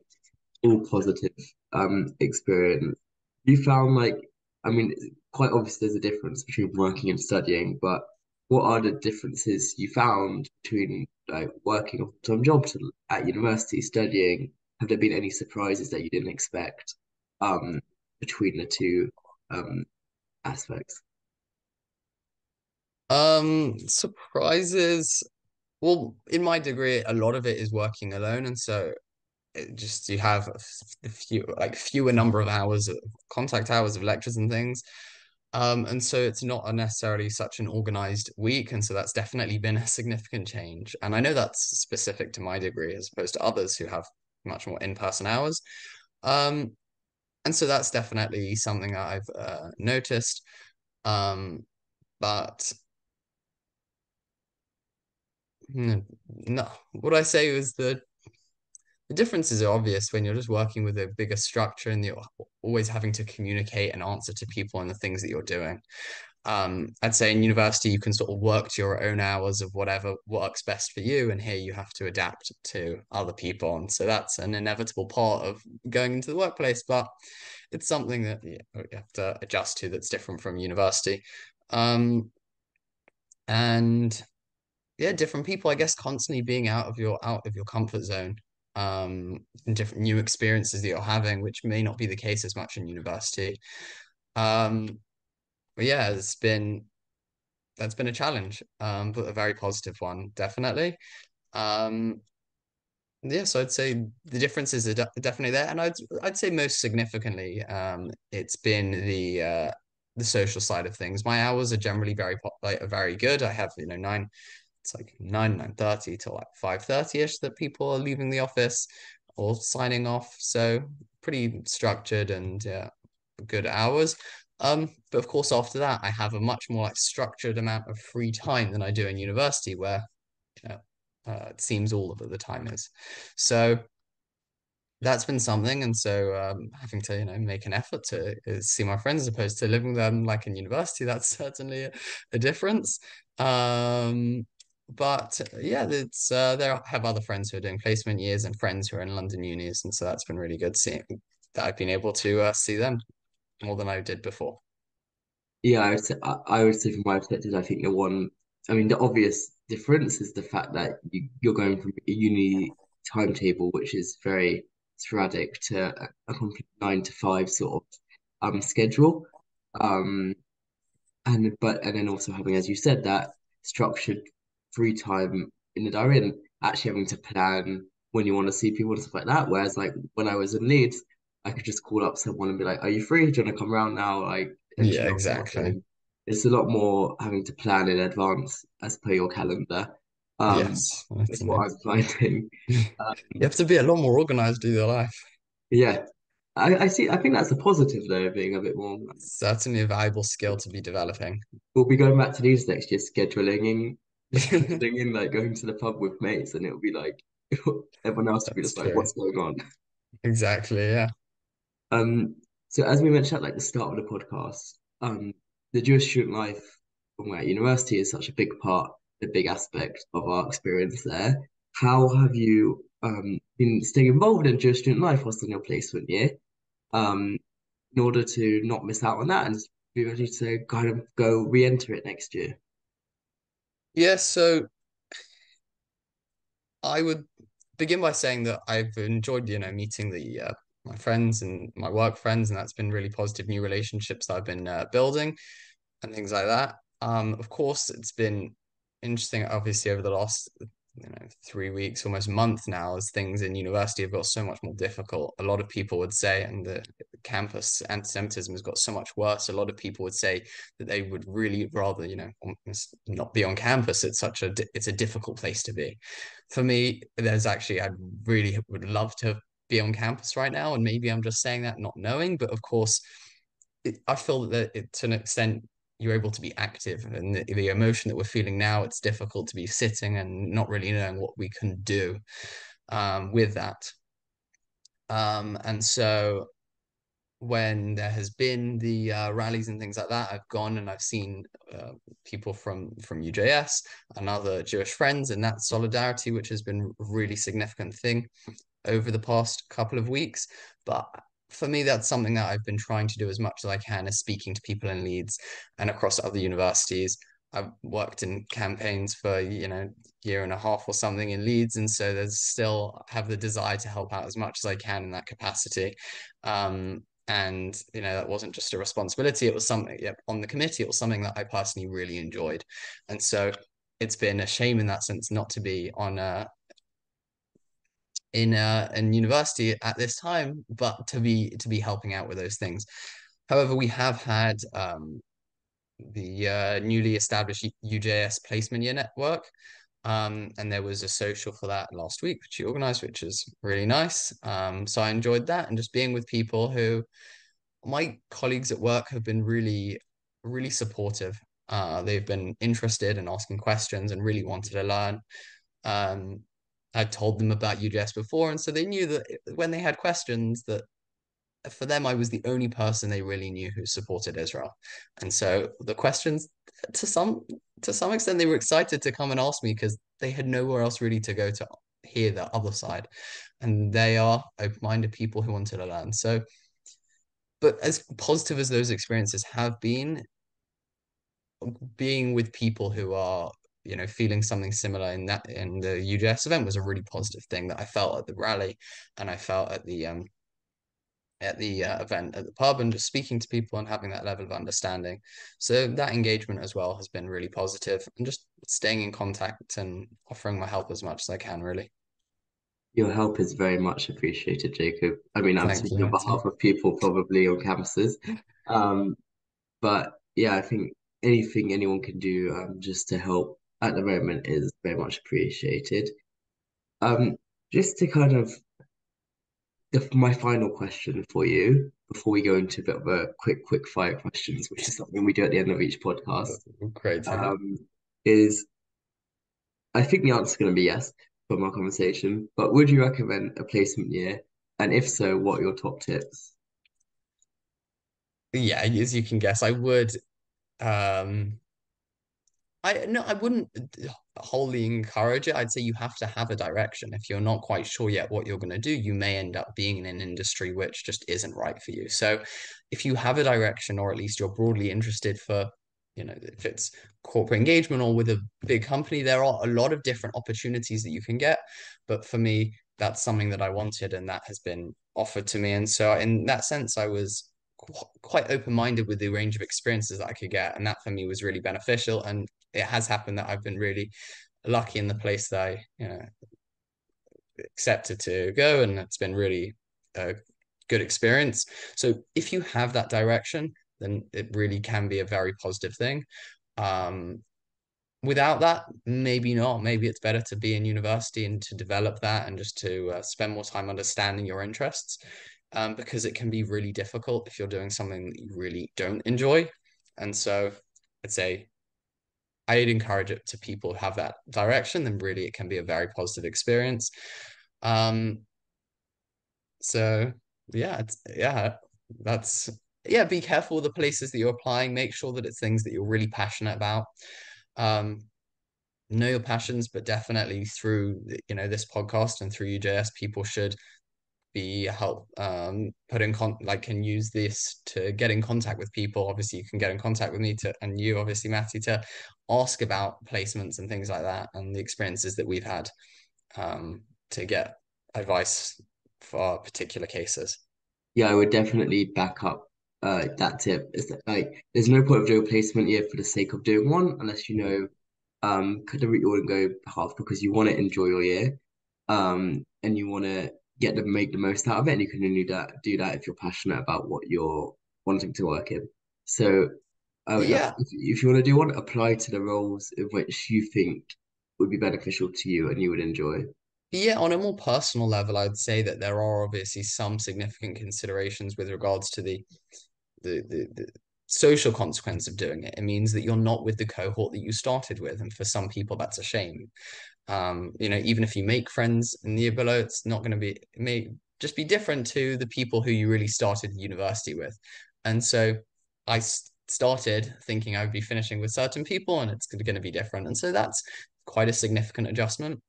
all positive experience. You found like, I mean, it's quite obvious there's a difference between working and studying, but what are the differences you found between like working a full-time job at university, studying? Have there been any surprises that you didn't expect between the two um aspects? surprises. Well, in my degree, a lot of it is working alone, and so just you have fewer number of hours of contact hours of lectures and things. And so it's not necessarily such an organized week. And so that's definitely been a significant change. And I know that's specific to my degree as opposed to others who have much more in-person hours. Um, and so that's definitely something that I've noticed. But no, what I say was the differences are obvious when you're just working with a bigger structure and you're always having to communicate and answer to people and the things that you're doing. I'd say in university, you can sort of work to your own hours of whatever works best for you. And here you have to adapt to other people. And so that's an inevitable part of going into the workplace, but it's something that you have to adjust to that's different from university. And yeah, different people, I guess, constantly being out of your comfort zone, and different new experiences that you're having, which may not be the case as much in university. Um, but yeah, that's been a challenge, but a very positive one, definitely. Um, yeah, so I'd say the differences are definitely there, and I'd say most significantly, it's been the social side of things. My hours are generally very good. I have it's like 9:30 to like 5:30ish that people are leaving the office or signing off. So pretty structured and good hours. But of course, after that, I have a much more like structured amount of free time than I do in university, where you know, it seems all of the time is. So that's been something, and so having to make an effort to see my friends as opposed to living with them like in university, that's certainly a difference. But yeah, it's there I have other friends who are doing placement years and friends who are in London unis, and so that's been really good seeing that I've been able to see them more than I did before. Yeah, I would say from my perspective, I think I mean, the obvious difference is the fact that you're going from a uni timetable, which is very sporadic, to a complete 9 to 5 sort of schedule. Um, and then also having, as you said, that structured free time in the diary and actually having to plan when you want to see people and stuff like that. Whereas like when I was in Leeds, I could just call up someone and be like, "Are you free? Do you want to come around now?" Like and Yeah, chill or exactly. something. It's a lot more having to plan in advance as per your calendar. Yes, Is what certainly. I'm finding. You have to be a lot more organized with your life. Yeah, I see. I think that's a positive though, being a bit more. Certainly a valuable skill to be developing. We'll be going back to these next year, scheduling in, like going to the pub with mates, and it'll be like everyone else will be That's just like, true. "What's going on?" Exactly, yeah. Um, so as we mentioned at like the start of the podcast, the Jewish student life when we're at university is such a big part, a big aspect of our experience there. How have you been staying involved in Jewish student life whilst on your placement year, um, in order to not miss out on that and be ready to kind of go re-enter it next year? Yeah, so I would begin by saying that I've enjoyed, meeting the my friends and my work friends, and that's been really positive new relationships that I've been building and things like that. Of course, it's been interesting, obviously, over the last 3 weeks, almost month now, as things in university have got so much more difficult. A lot of people would say, and the campus anti-Semitism has got so much worse. A lot of people would say that they would really rather, almost not be on campus. It's a difficult place to be. For me, I really would love to be on campus right now, and maybe I'm just saying that not knowing, but of course, I feel that to an extent you're able to be active, and the emotion that we're feeling now, it's difficult to be sitting and not really knowing what we can do with that. And so when there has been the rallies and things like that, I've gone and I've seen people from UJS and other Jewish friends, and that solidarity, which has been a really significant thing over the past couple of weeks. But for me, that's something that I've been trying to do as much as I can, is speaking to people in Leeds and across other universities. I've worked in campaigns for, year and a half or something in Leeds. And so there's still have the desire to help out as much as I can in that capacity. And, that wasn't just a responsibility. It was something, on the committee, it was something that I personally really enjoyed. And so it's been a shame in that sense not to be on in university at this time, but to be helping out with those things. However, we have had the newly established UJS placement year network. And there was a social for that last week, which you organized, which is really nice. So I enjoyed that, and just being with people who my colleagues at work have been really, really supportive. They've been interested in asking questions and really wanted to learn. Um, I told them about UJS before, and so they knew that when they had questions, that for them, I was the only person they really knew who supported Israel. And so the questions, to some to some extent, they were excited to come and ask me because they had nowhere else really to go to hear the other side. And they are open-minded people who wanted to learn. So, but as positive as those experiences have been, being with people who are, feeling something similar in the UJS event was a really positive thing that I felt at the rally, and I felt at the event at the pub, and just speaking to people and having that level of understanding. So that engagement as well has been really positive, and just staying in contact and offering my help as much as I can, really. Your help is very much appreciated, Jacob. I mean, I'm Thank you, speaking on Matty. behalf of people probably on campuses. Um, but yeah, I think anything anyone can do just to help at the moment is very much appreciated. Um, just to kind of my final question for you before we go into a bit of a quick fire questions, which is something we do at the end of each podcast, Great to hear. um, is I think the answer is going to be yes from our conversation, but would you recommend a placement year? And if so, what are your top tips? Yeah, as you can guess, I would. Um, I wouldn't wholly encourage it. I'd say you have to have a direction. If you're not quite sure yet what you're going to do, you may end up being in an industry which just isn't right for you. So if you have a direction, or at least you're broadly interested for, if it's corporate engagement or with a big company, there are a lot of different opportunities that you can get. But for me, that's something that I wanted, and that has been offered to me. And so in that sense, I was quite open-minded with the range of experiences that I could get, and that for me was really beneficial. And it has happened that I've been really lucky in the place that I, accepted to go, and it's been really a good experience. So if you have that direction, then it really can be a very positive thing. Um, Without that, maybe not. Maybe it's better to be in university and to develop that, and just to spend more time understanding your interests, because it can be really difficult if you're doing something that you really don't enjoy. And so I'd say I'd encourage it to people who have that direction, then really it can be a very positive experience. Um, so yeah, that's yeah, be careful with the places that you're applying. Make sure that it's things that you're really passionate about. Um, know your passions, but definitely through this podcast and through UJS, people should be help put in like can use this to get in contact with people. Obviously, you can get in contact with me and you obviously, Matty, to ask about placements and things like that, and the experiences that we've had, to get advice for particular cases. Yeah, I would definitely back up that tip. Is that like there's no point of doing a placement year for the sake of doing one unless you know the route you want to go path because you want to enjoy your year and you want to make the most out of it, and you can only do that if you're passionate about what you're wanting to work in. So Yeah, if you want to do one, apply to the roles in which you think would be beneficial to you and you would enjoy. yeah, on a more personal level, I'd say that there are obviously some significant considerations with regards to the social consequence of doing it. It means that you're not with the cohort that you started with, and for some people, that's a shame. Even if you make friends in the year below, it's not going to be, it may just be different to the people who you really started university with. And so I started thinking I would be finishing with certain people, and it's going to be different. And so that's quite a significant adjustment.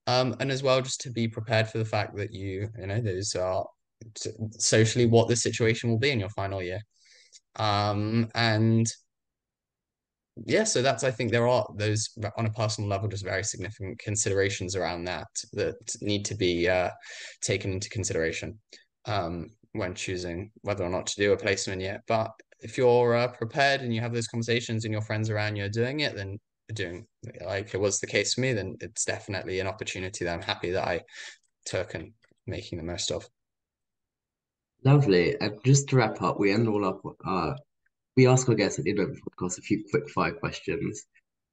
And as well, just to be prepared for the fact that those are socially what the situation will be in your final year. And yeah, so that's, I think there are those on a personal level, just very significant considerations around that need to be taken into consideration when choosing whether or not to do a placement yet. But if you're prepared and you have those conversations and your friends around you are doing it, then doing like it was the case for me, then it's definitely an opportunity that I'm happy that I took and making the most of. Lovely. And just to wrap up, we end all up. We ask our guests at the end of the podcast a few quick fire questions.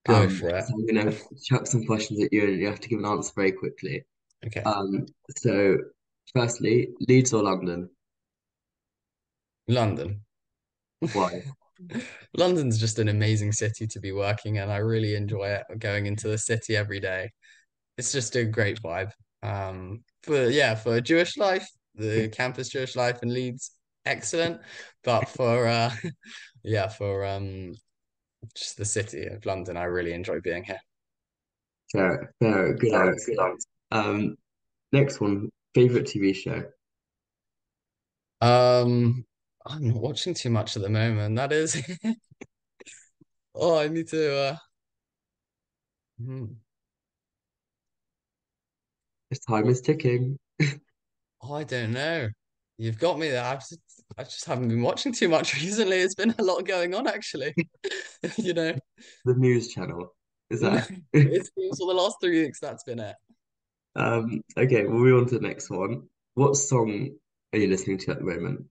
Go for it. So I'm gonna chuck some questions at you, and you have to give an answer very quickly. Okay. So firstly, Leeds or London? London. Why? London's just an amazing city to be working in. I really enjoy it going into the city every day. It's just a great vibe. For Jewish life, the campus Jewish life in Leeds, excellent. But for for just the city of London, I really enjoy being here. Fair, good answer. Next one, favorite TV show? I'm not watching too much at the moment. That is, oh, I need to. Hmm. This time is ticking. Oh, I don't know. You've got me there. I just haven't been watching too much recently. It's been a lot going on, actually. You know, The news channel. Is that? it's been for the last 3 weeks. That's been it. Okay, we'll move on to the next one. What song are you listening to at the moment?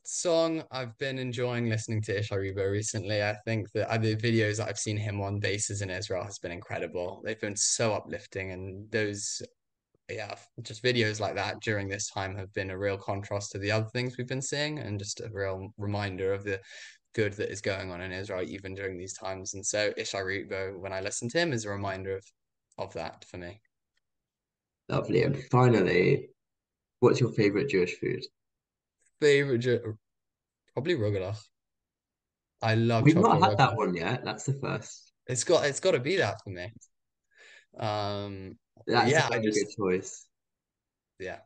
Song I've been enjoying listening to Isharibo recently. I think that the videos that I've seen him on bases in Israel has been incredible. They've been so uplifting, and those, yeah, just videos like that during this time have been a real contrast to the other things we've been seeing, and just a real reminder of the good that is going on in Israel even during these times. And so Isharibo, when I listen to him, is a reminder of that for me. Lovely. And finally, what's your favorite Jewish food? Probably Rogalach. I love We've not chocolate had that Rogalach. one yet. That's the first. It's got to be that for me. That's a Yeah, very good choice. yeah.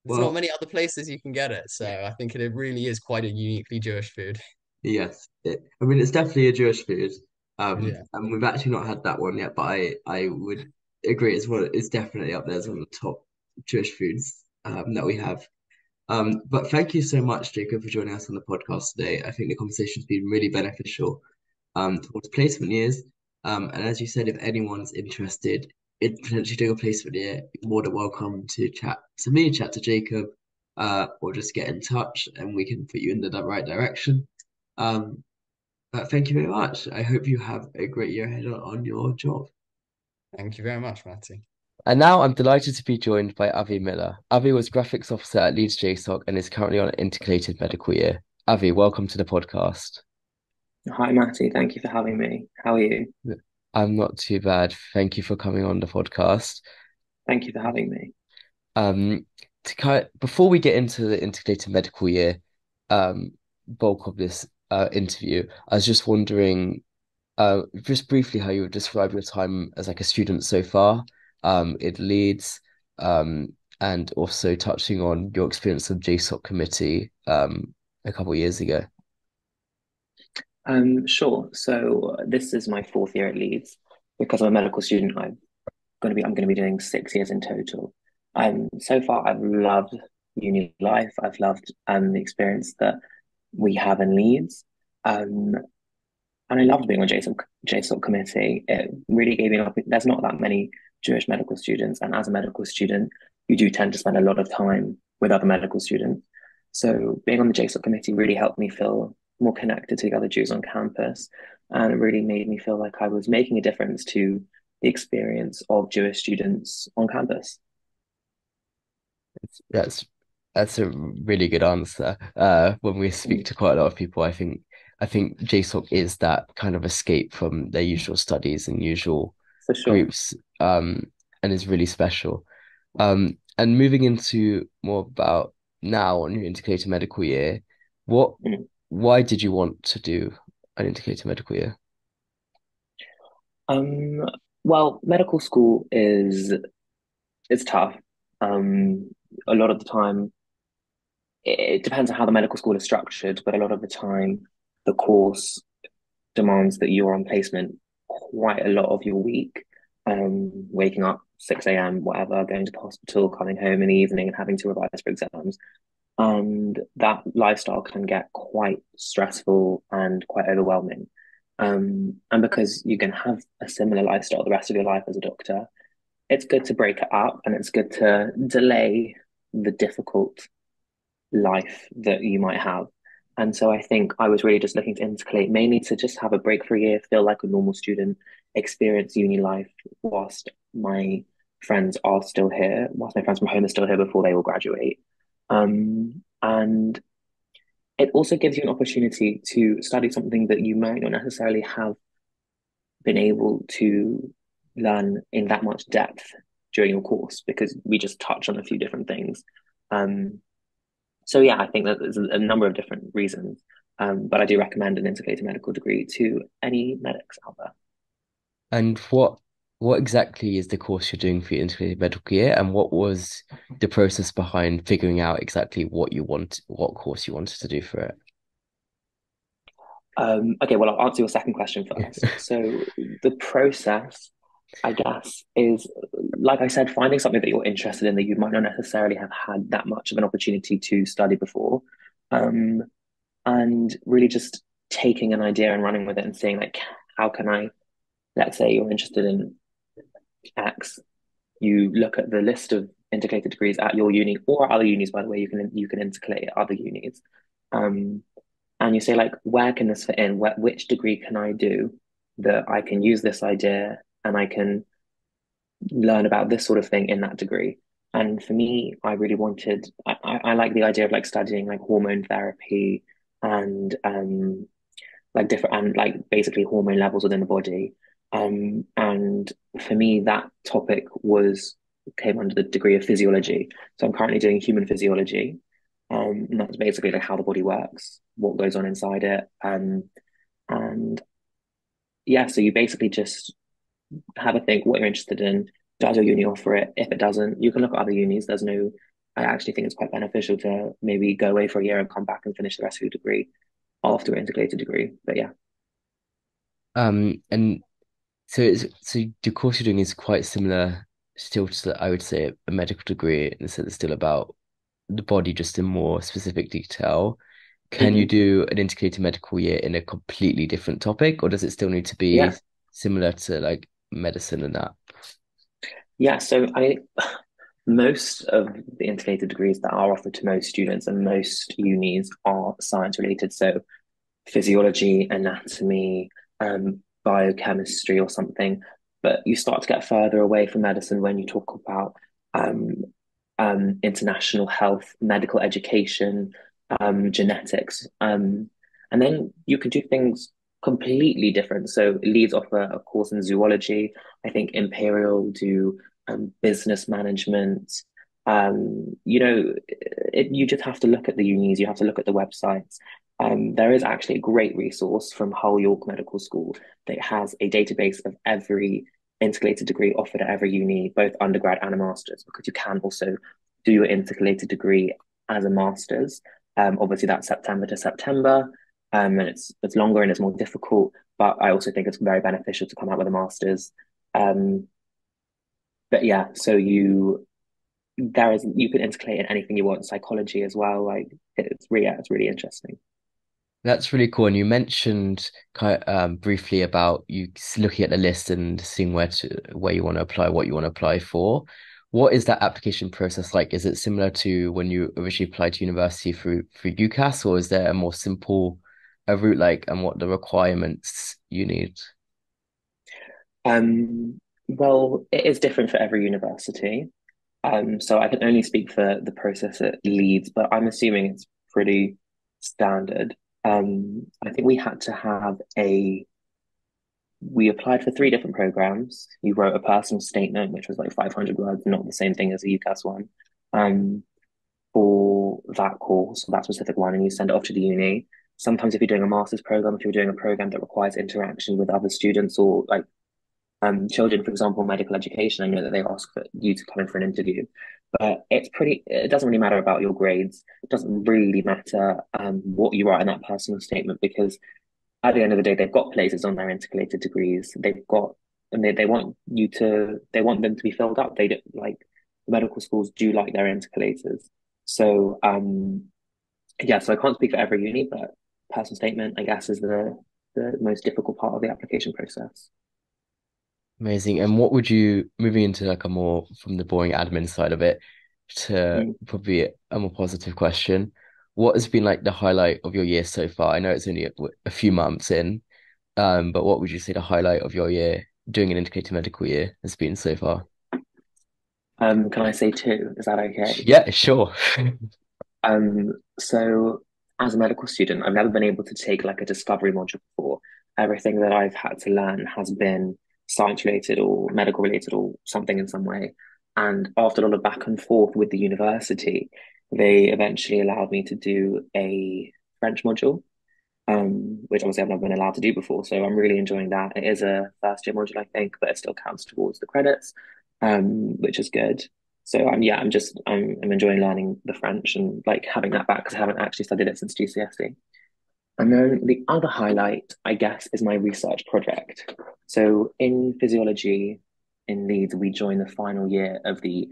There's not Well, many other places you can get it, so I think it really is quite a uniquely Jewish food. yes. I mean, it's definitely a Jewish food. Yeah. And we've actually not had that one yet, but I would agree it's definitely up there as one of the top Jewish foods that we have. But thank you so much, Jacob, for joining us on the podcast today. I think the conversation's been really beneficial towards placement years. And as you said, if anyone's interested in potentially doing a placement year, you're more than welcome to chat to me, chat to Jacob, or just get in touch and we can put you in the right direction. But thank you very much. I hope you have a great year ahead on your job. Thank you very much, Matty. And now I'm delighted to be joined by Avi Miller. Avi was graphics officer at Leeds JSOC and is currently on an intercalated medical year. Avi, welcome to the podcast. Hi, Matty. Thank you for having me. How are you? I'm not too bad. Thank you for coming on the podcast. Thank you for having me. Before we get into the intercalated medical year, bulk of this interview, I was just wondering, just briefly, how you would describe your time as like a student so far, it Leeds, and also touching on your experience of JSOC committee, a couple of years ago. Sure. So this is my fourth year at Leeds. Because I'm a medical student, I'm going to be doing 6 years in total. So far I've loved uni life. I've loved the experience that we have in Leeds. And I loved being on JSOC committee. It really gave me there's not that many Jewish medical students, and as a medical student, you do tend to spend a lot of time with other medical students. So being on the JSOC committee really helped me feel more connected to the other Jews on campus, and it really made me feel like I was making a difference to the experience of Jewish students on campus. That's that's a really good answer. When we speak to quite a lot of people, I think JSOC is that kind of escape from their usual studies and usual For sure. groups, and is really special. And moving into more about now on your intercalated medical year, what Mm. why did you want to do an intercalated medical year? Um, well, medical school is it's tough. Um, a lot of the time, it depends on how the medical school is structured, but a lot of the time, the course demands that you're on placement quite a lot of your week, waking up 6 a.m., whatever, going to the hospital, coming home in the evening and having to revise for exams. And that lifestyle can get quite stressful and quite overwhelming. And because you can have a similar lifestyle the rest of your life as a doctor, it's good to break it up and it's good to delay the difficult life that you might have. And so I think I was really just looking to intercalate mainly to just have a break for a year, feel like a normal student, experience uni life whilst my friends are still here, whilst my friends from home are still here before they all graduate. And it also gives you an opportunity to study something that you might not necessarily have been able to learn in that much depth during your course because we just touch on a few different things. Um, so yeah, I think that there's a number of different reasons, but I do recommend an integrated medical degree to any medics out there. And what exactly is the course you're doing for your integrated medical year, and what was the process behind figuring out exactly what course you wanted to do for it? Okay, well, I'll answer your second question first. So the process, I guess, is like I said, finding something that you're interested in that you might not necessarily have had that much of an opportunity to study before, um, and really just taking an idea and running with it and seeing like, how can I, let's say you're interested in X, you look at the list of integrated degrees at your uni or other unis, by the way, you can intercalate at other unis. Um, and you say like, where can this fit in? Which degree can I do that I can use this idea and I can learn about this sort of thing in that degree? And for me, I really wanted, I like the idea of like studying like hormone therapy and like different and like basically hormone levels within the body. And for me, that topic was came under the degree of physiology. So I'm currently doing human physiology. And that's basically like how the body works, what goes on inside it. And yeah, so you basically just have a think what you're interested in. Does your uni offer it? If it doesn't, you can look at other unis. I actually think it's quite beneficial to maybe go away for a year and come back and finish the rest of your degree after an integrated degree. But yeah. And so the course you're doing is quite similar still to, I would say, a medical degree in the sense it's still about the body just in more specific detail. Can you Mhm. do an integrated medical year in a completely different topic, or does it still need to be Yeah. similar to like medicine and that? Yeah. So most of the integrated degrees that are offered to most students and most unis are science related. So physiology, anatomy, biochemistry or something. But you start to get further away from medicine when you talk about um, international health, medical education, genetics. And then you can do things completely different. So Leeds offer a course in zoology. I think Imperial do business management. You just have to look at the unis, you have to look at the websites. There is actually a great resource from Hull York Medical School that has a database of every intercalated degree offered at every uni, both undergrad and a master's, because you can also do your intercalated degree as a master's. Obviously, that's September to September, and it's longer and it's more difficult. But I also think it's very beneficial to come out with a master's. Um, but yeah, so you can intercalate in anything you want, psychology as well. Like it's really interesting. That's really cool. And you mentioned briefly about looking at the list and seeing where you want to apply, what you want to apply for. What is that application process like? Is it similar to when you originally applied to university through UCAS, or is there a more simple route like, and what the requirements you need? Well, it is different for every university. So I can only speak for the process at Leeds, but I'm assuming it's pretty standard. I think we applied for three different programs. You wrote a personal statement, which was like 500 words, not the same thing as a UCAS one, um, for that course, that specific one, and you send it off to the uni. Sometimes if you're doing a master's program, if you're doing a program that requires interaction with other students or like children, for example, medical education, I know that they ask for you to come in for an interview, but it doesn't really matter about your grades. It doesn't really matter what you write in that personal statement because at the end of the day, they've got places on their intercalated degrees. And they want them to be filled up. They don't like medical schools do like their intercalators. So, yeah, so I can't speak for every uni, but personal statement, I guess, is the most difficult part of the application process. Amazing. And what would you, moving into like a more from the boring admin side of it to Mm. probably a more positive question, what has been like the highlight of your year so far? I know it's only a few months in, but what would you say the highlight of your year doing an integrated medical year has been so far? Can I say two? Is that okay? Yeah, sure. So as a medical student, I've never been able to take like a discovery module before. Everything that I've had to learn has been science related or medical related or something in some way. And after a lot of back and forth with the university, they eventually allowed me to do a French module, which obviously I've never been allowed to do before. So I'm really enjoying that. It is a first year module, I think, but it still counts towards the credits, which is good. So I'm enjoying learning the French and like having that back because I haven't actually studied it since GCSE. And then the other highlight, I guess, is my research project. So in physiology in Leeds, we join the final year of the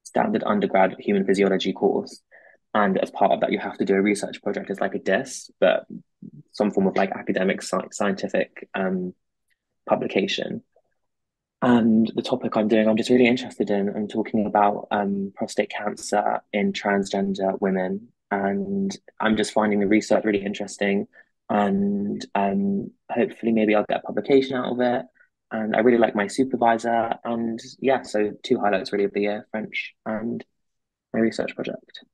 standard undergrad human physiology course. And as part of that, you have to do a research project. It's like a DIS, but some form of like academic scientific publication. And the topic I'm doing, I'm just really interested in. I'm talking about prostate cancer in transgender women, and I'm just finding the research really interesting. And hopefully, maybe I'll get a publication out of it. And I really like my supervisor. And yeah, so two highlights really of the year: French and my research project.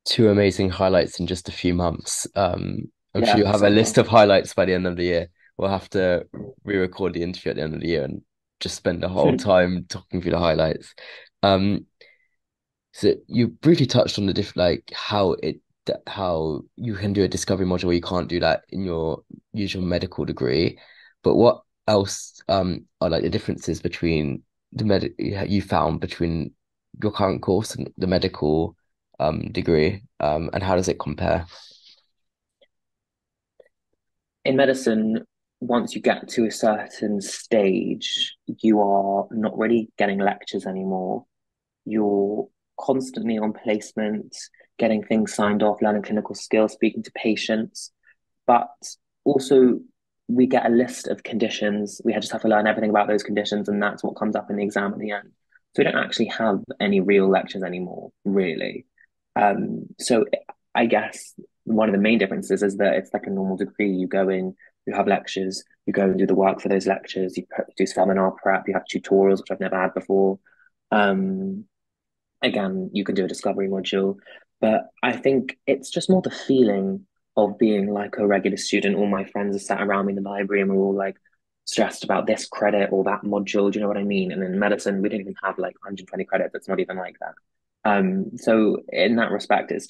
Two amazing highlights in just a few months. I'm sure Yeah, you'll have a so far. list of highlights by the end of the year. We'll have to re-record the interview at the end of the year and just spend the whole time talking through the highlights. Um, so you briefly touched on the different, like how you can do a discovery module where you can't do that in your usual medical degree. But what else are like the differences between you found between your current course and the medical degree? And how does it compare? In medicine, once you get to a certain stage, you are not really getting lectures anymore. You're constantly on placement, getting things signed off, learning clinical skills, speaking to patients. But also, we get a list of conditions. We just have to learn everything about those conditions, and that's what comes up in the exam at the end. So we don't actually have any real lectures anymore, really. So I guess one of the main differences is that it's like a normal degree. You go in, you have lectures, you go and do the work for those lectures, you do seminar prep, you have tutorials, which I've never had before. Um, Again, you can do a discovery module, but I think it's just more the feeling of being like a regular student. All my friends are sat around me in the library and we're all like stressed about this credit or that module. Do you know what I mean? And in medicine, we don't even have like 120 credits. It's not even like that. So in that respect, it's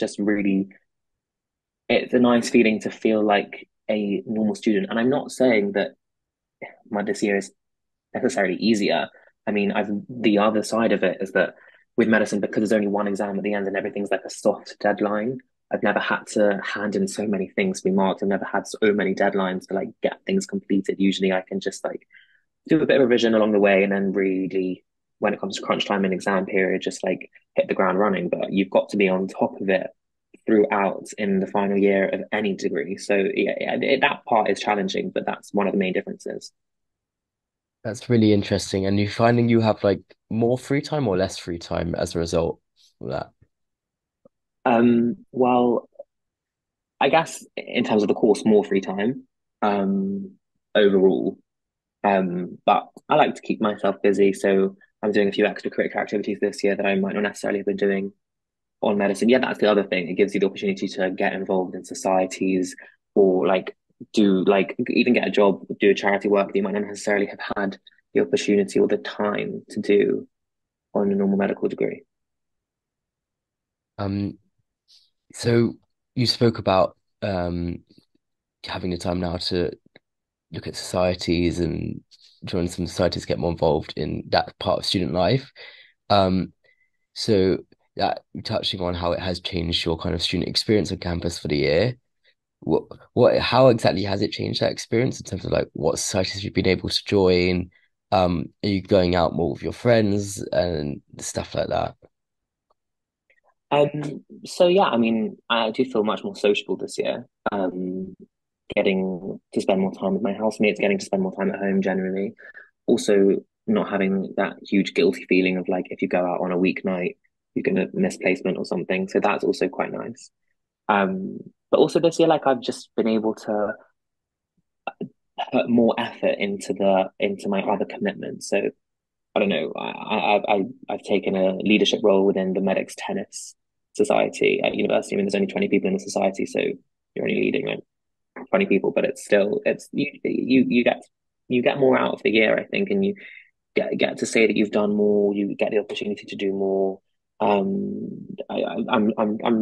a nice feeling to feel like a normal student. And I'm not saying that this year is necessarily easier. I mean, I've the other side of it is that with medicine, because there's only one exam at the end and everything's like a soft deadline, I've never had to hand in so many things to be marked. I've never had so many deadlines to like get things completed. Usually I can just like do a bit of revision along the way and then really when it comes to crunch time and exam period, just like hit the ground running. But you've got to be on top of it throughout in the final year of any degree. So that part is challenging, but that's one of the main differences. That's really interesting. And you finding you have like more free time or less free time as a result of that? Well, I guess in terms of the course, more free time overall. But I like to keep myself busy, so I'm doing a few extracurricular activities this year that I might not necessarily have been doing on medicine. Yeah, that's the other thing. It gives you the opportunity to get involved in societies or like do like even get a job, do a charity work that you might not necessarily have had the opportunity or the time to do on a normal medical degree. Um, so you spoke about having the time now to look at societies and join some societies, get more involved in that part of student life. Um, so that touching on how it has changed your kind of student experience on campus for the year. How exactly has it changed that experience in terms of like what societies you've been able to join? Are you going out more with your friends and stuff like that? So yeah, I mean, I do feel much more sociable this year. Getting to spend more time with my housemates, getting to spend more time at home generally. Also, not having that huge guilty feeling of like if you go out on a weeknight, you're gonna miss placement or something. So that's also quite nice. Um, but also this year, like I've just been able to put more effort into my other commitments. So I don't know. I've taken a leadership role within the medics tennis society at university. I mean, there's only 20 people in the society, so you're only leading like 20 people, but it's still it's you get more out of the year, I think, and you get to say that you've done more. You get the opportunity to do more. I'm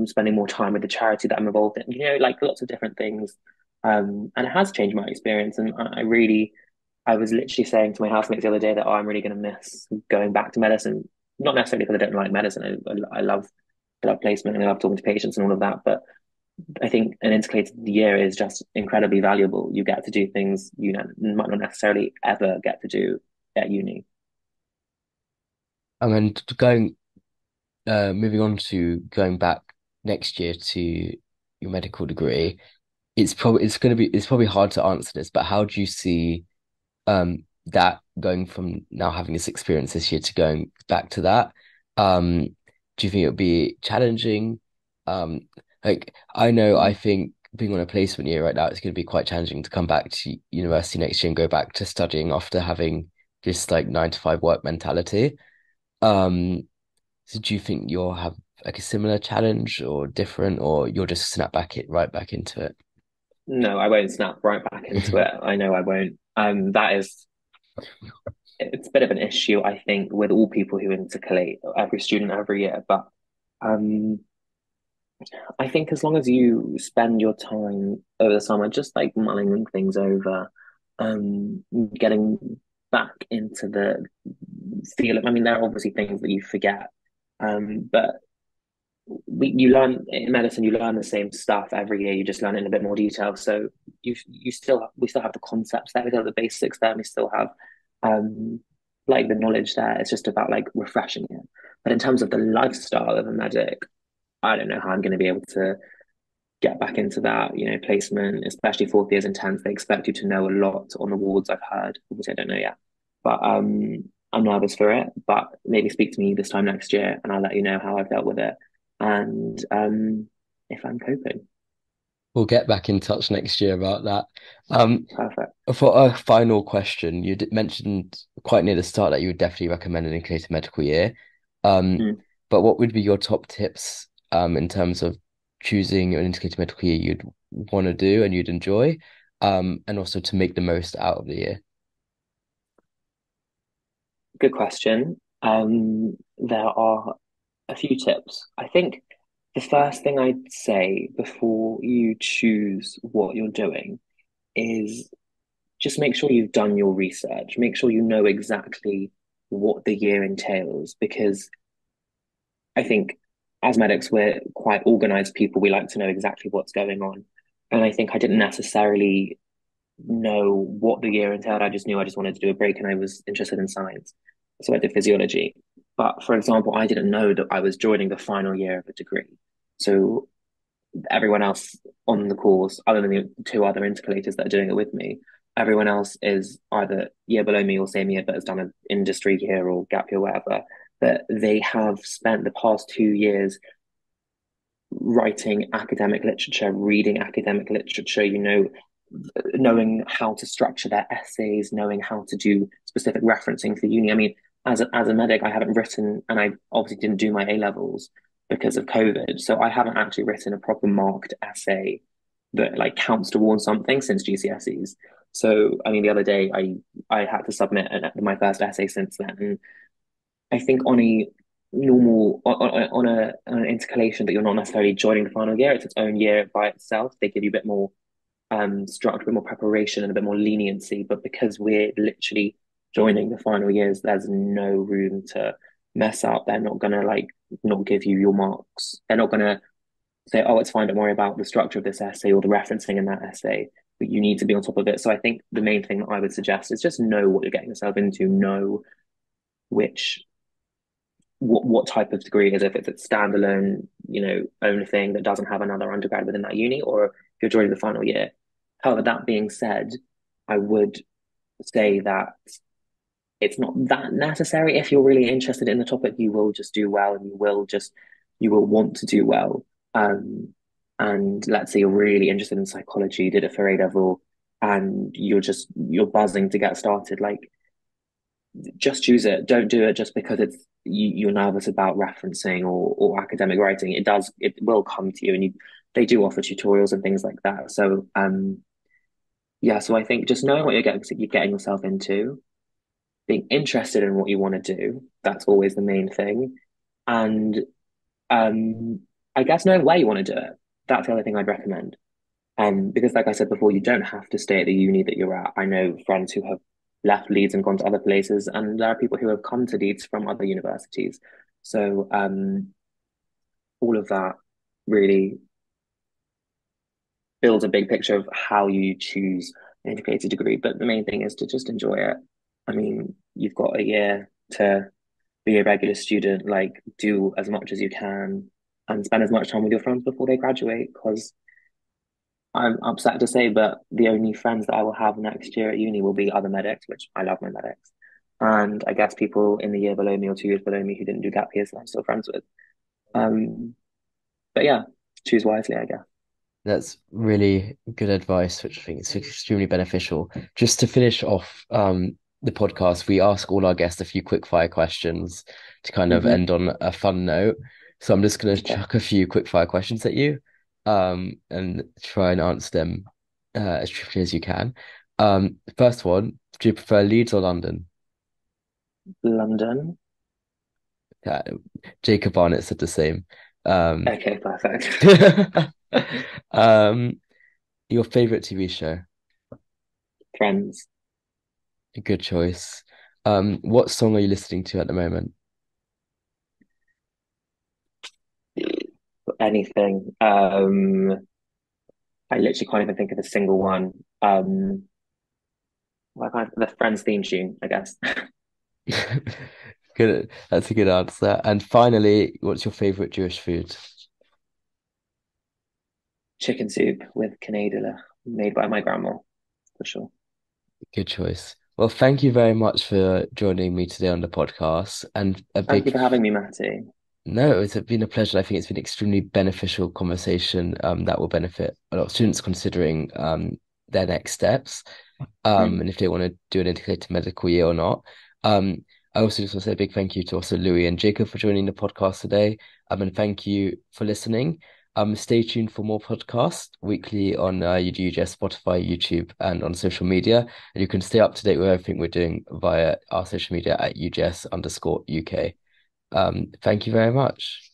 spending more time with the charity that I'm involved in. You know, like lots of different things. And it has changed my experience. And I was literally saying to my housemates the other day that I'm really going to miss going back to medicine. Not necessarily because I don't like medicine. I love placement and I love talking to patients and all of that. But I think an intercalated year is just incredibly valuable. You get to do things you might not necessarily ever get to do at uni. And moving on to going back next year to your medical degree, it's probably hard to answer this, but how do you see that going from now having this experience this year to going back to that? Do you think it'll be challenging? Like I know I think being on a placement year right now, it's going to be quite challenging to come back to university next year and go back to studying after having this like 9 to 5 work mentality. Um, so do you think you'll have like a similar challenge or different, or you'll just snap right back into it? No, I won't snap right back into it. I know I won't. That is it's a bit of an issue, I think, with all people who intercalate, every student every year. But um, I think as long as you spend your time over the summer just like mulling things over, getting back into the feel of, I mean, there are obviously things that you forget, but you learn in medicine, you learn the same stuff every year. You just learn it in a bit more detail. So we still have the concepts there, we still have the basics there, and we still have um like the knowledge there. It's just about like refreshing it. But in terms of the lifestyle of a medic, I don't know how I'm going to be able to get back into that. You know, placement, especially fourth years intense. They expect you to know a lot on the wards. I've heard. Obviously, I don't know yet, but I'm nervous for it. But maybe speak to me this time next year, and I'll let you know how I've dealt with it and if I'm coping. We'll get back in touch next year about that. Um, Perfect. for a final question, you mentioned quite near the start that you would definitely recommend an integrated medical year. Um, Mm. but what would be your top tips in terms of choosing an integrated medical year you'd want to do and you'd enjoy, and also to make the most out of the year? Good question. There are a few tips. I think the first thing I'd say before you choose what you're doing is just make sure you've done your research. Make sure you know exactly what the year entails, because I think as medics, we're quite organized people. We like to know exactly what's going on. And I think I didn't necessarily know what the year entailed. I just knew I just wanted to do a break and I was interested in science. So I did physiology. But for example, I didn't know that I was joining the final year of a degree. So everyone else on the course, other than the two other intercalators that are doing it with me, everyone else is either year below me or same year, but has done an industry year or gap year, whatever. But they have spent the past 2 years writing academic literature, reading academic literature, knowing how to structure their essays, knowing how to do specific referencing for uni. I mean, as a medic, I haven't written, and I obviously didn't do my A levels because of COVID, so I haven't actually written a proper marked essay that like counts towards something since GCSEs. So, I mean, the other day I had to submit my first essay since then, and I think on a normal on an intercalation that you're not necessarily joining the final year, it's its own year by itself. They give you a bit more structure, a bit more preparation, and a bit more leniency. But because we're literally joining the final years, there's no room to mess up. They're not gonna like not give you your marks. They're not gonna say, "Oh, it's fine. Don't worry about the structure of this essay or the referencing in that essay." But you need to be on top of it. So I think the main thing that I would suggest is just know what you're getting yourself into. Know which what type of degree it is, if it's a standalone, own thing that doesn't have another undergrad within that uni, or if you're joining the final year. However, that being said, I would say that it's not that necessary. If you're really interested in the topic, you will just do well, and you will want to do well. Um, and let's say you're really interested in psychology, you did it for A level, and you're buzzing to get started. Like, just choose it. Don't do it just because you're nervous about referencing or academic writing. It will come to you, and they do offer tutorials and things like that. So yeah, so I think just knowing what you're getting yourself into, being interested in what you want to do, that's always the main thing. And um, I guess knowing where you want to do it, that's the other thing I'd recommend. Because like I said before, you don't have to stay at the uni that you're at. I know friends who have left Leeds and gone to other places, and there are people who have come to Leeds from other universities. So all of that really builds a big picture of how you choose an integrated degree. But the main thing is to just enjoy it. I mean, you've got a year to be a regular student, like do as much as you can and spend as much time with your friends before they graduate. Because I'm upset to say, but the only friends that I will have next year at uni will be other medics, which I love my medics. And I guess people in the year below me or 2 years below me who didn't do gap years that I'm still friends with. Um, but yeah, choose wisely, I guess. That's really good advice, which I think is extremely beneficial. Just to finish off the podcast, we ask all our guests a few quick fire questions to kind of Hmm. end on a fun note. So I'm just going to Okay. chuck a few quick fire questions at you and try and answer them as truthfully as you can. First one, do you prefer Leeds or London? London. Uh, Jacob Barnett said the same. Um, Okay, perfect. um, your favorite TV show? Friends. A good choice. What song are you listening to at the moment? Anything. I literally can't even think of a single one. The Friends theme tune, I guess. Good. That's a good answer. And finally, what's your favorite Jewish food? Chicken soup with canadilla, made by my grandma, for sure. Good choice. Well, thank you very much for joining me today on the podcast. And a Thank big you for having me, Matty. no, it's been a pleasure. I think it's been extremely beneficial conversation that will benefit a lot of students considering their next steps Mm. and if they want to do an integrated medical year or not. Um, I also just want to say a big thank you to also Louis and Jacob for joining the podcast today. And thank you for listening. Stay tuned for more podcasts weekly on UGS, Spotify, YouTube, and on social media. And you can stay up to date with everything we're doing via our social media at UGS_UK. Thank you very much.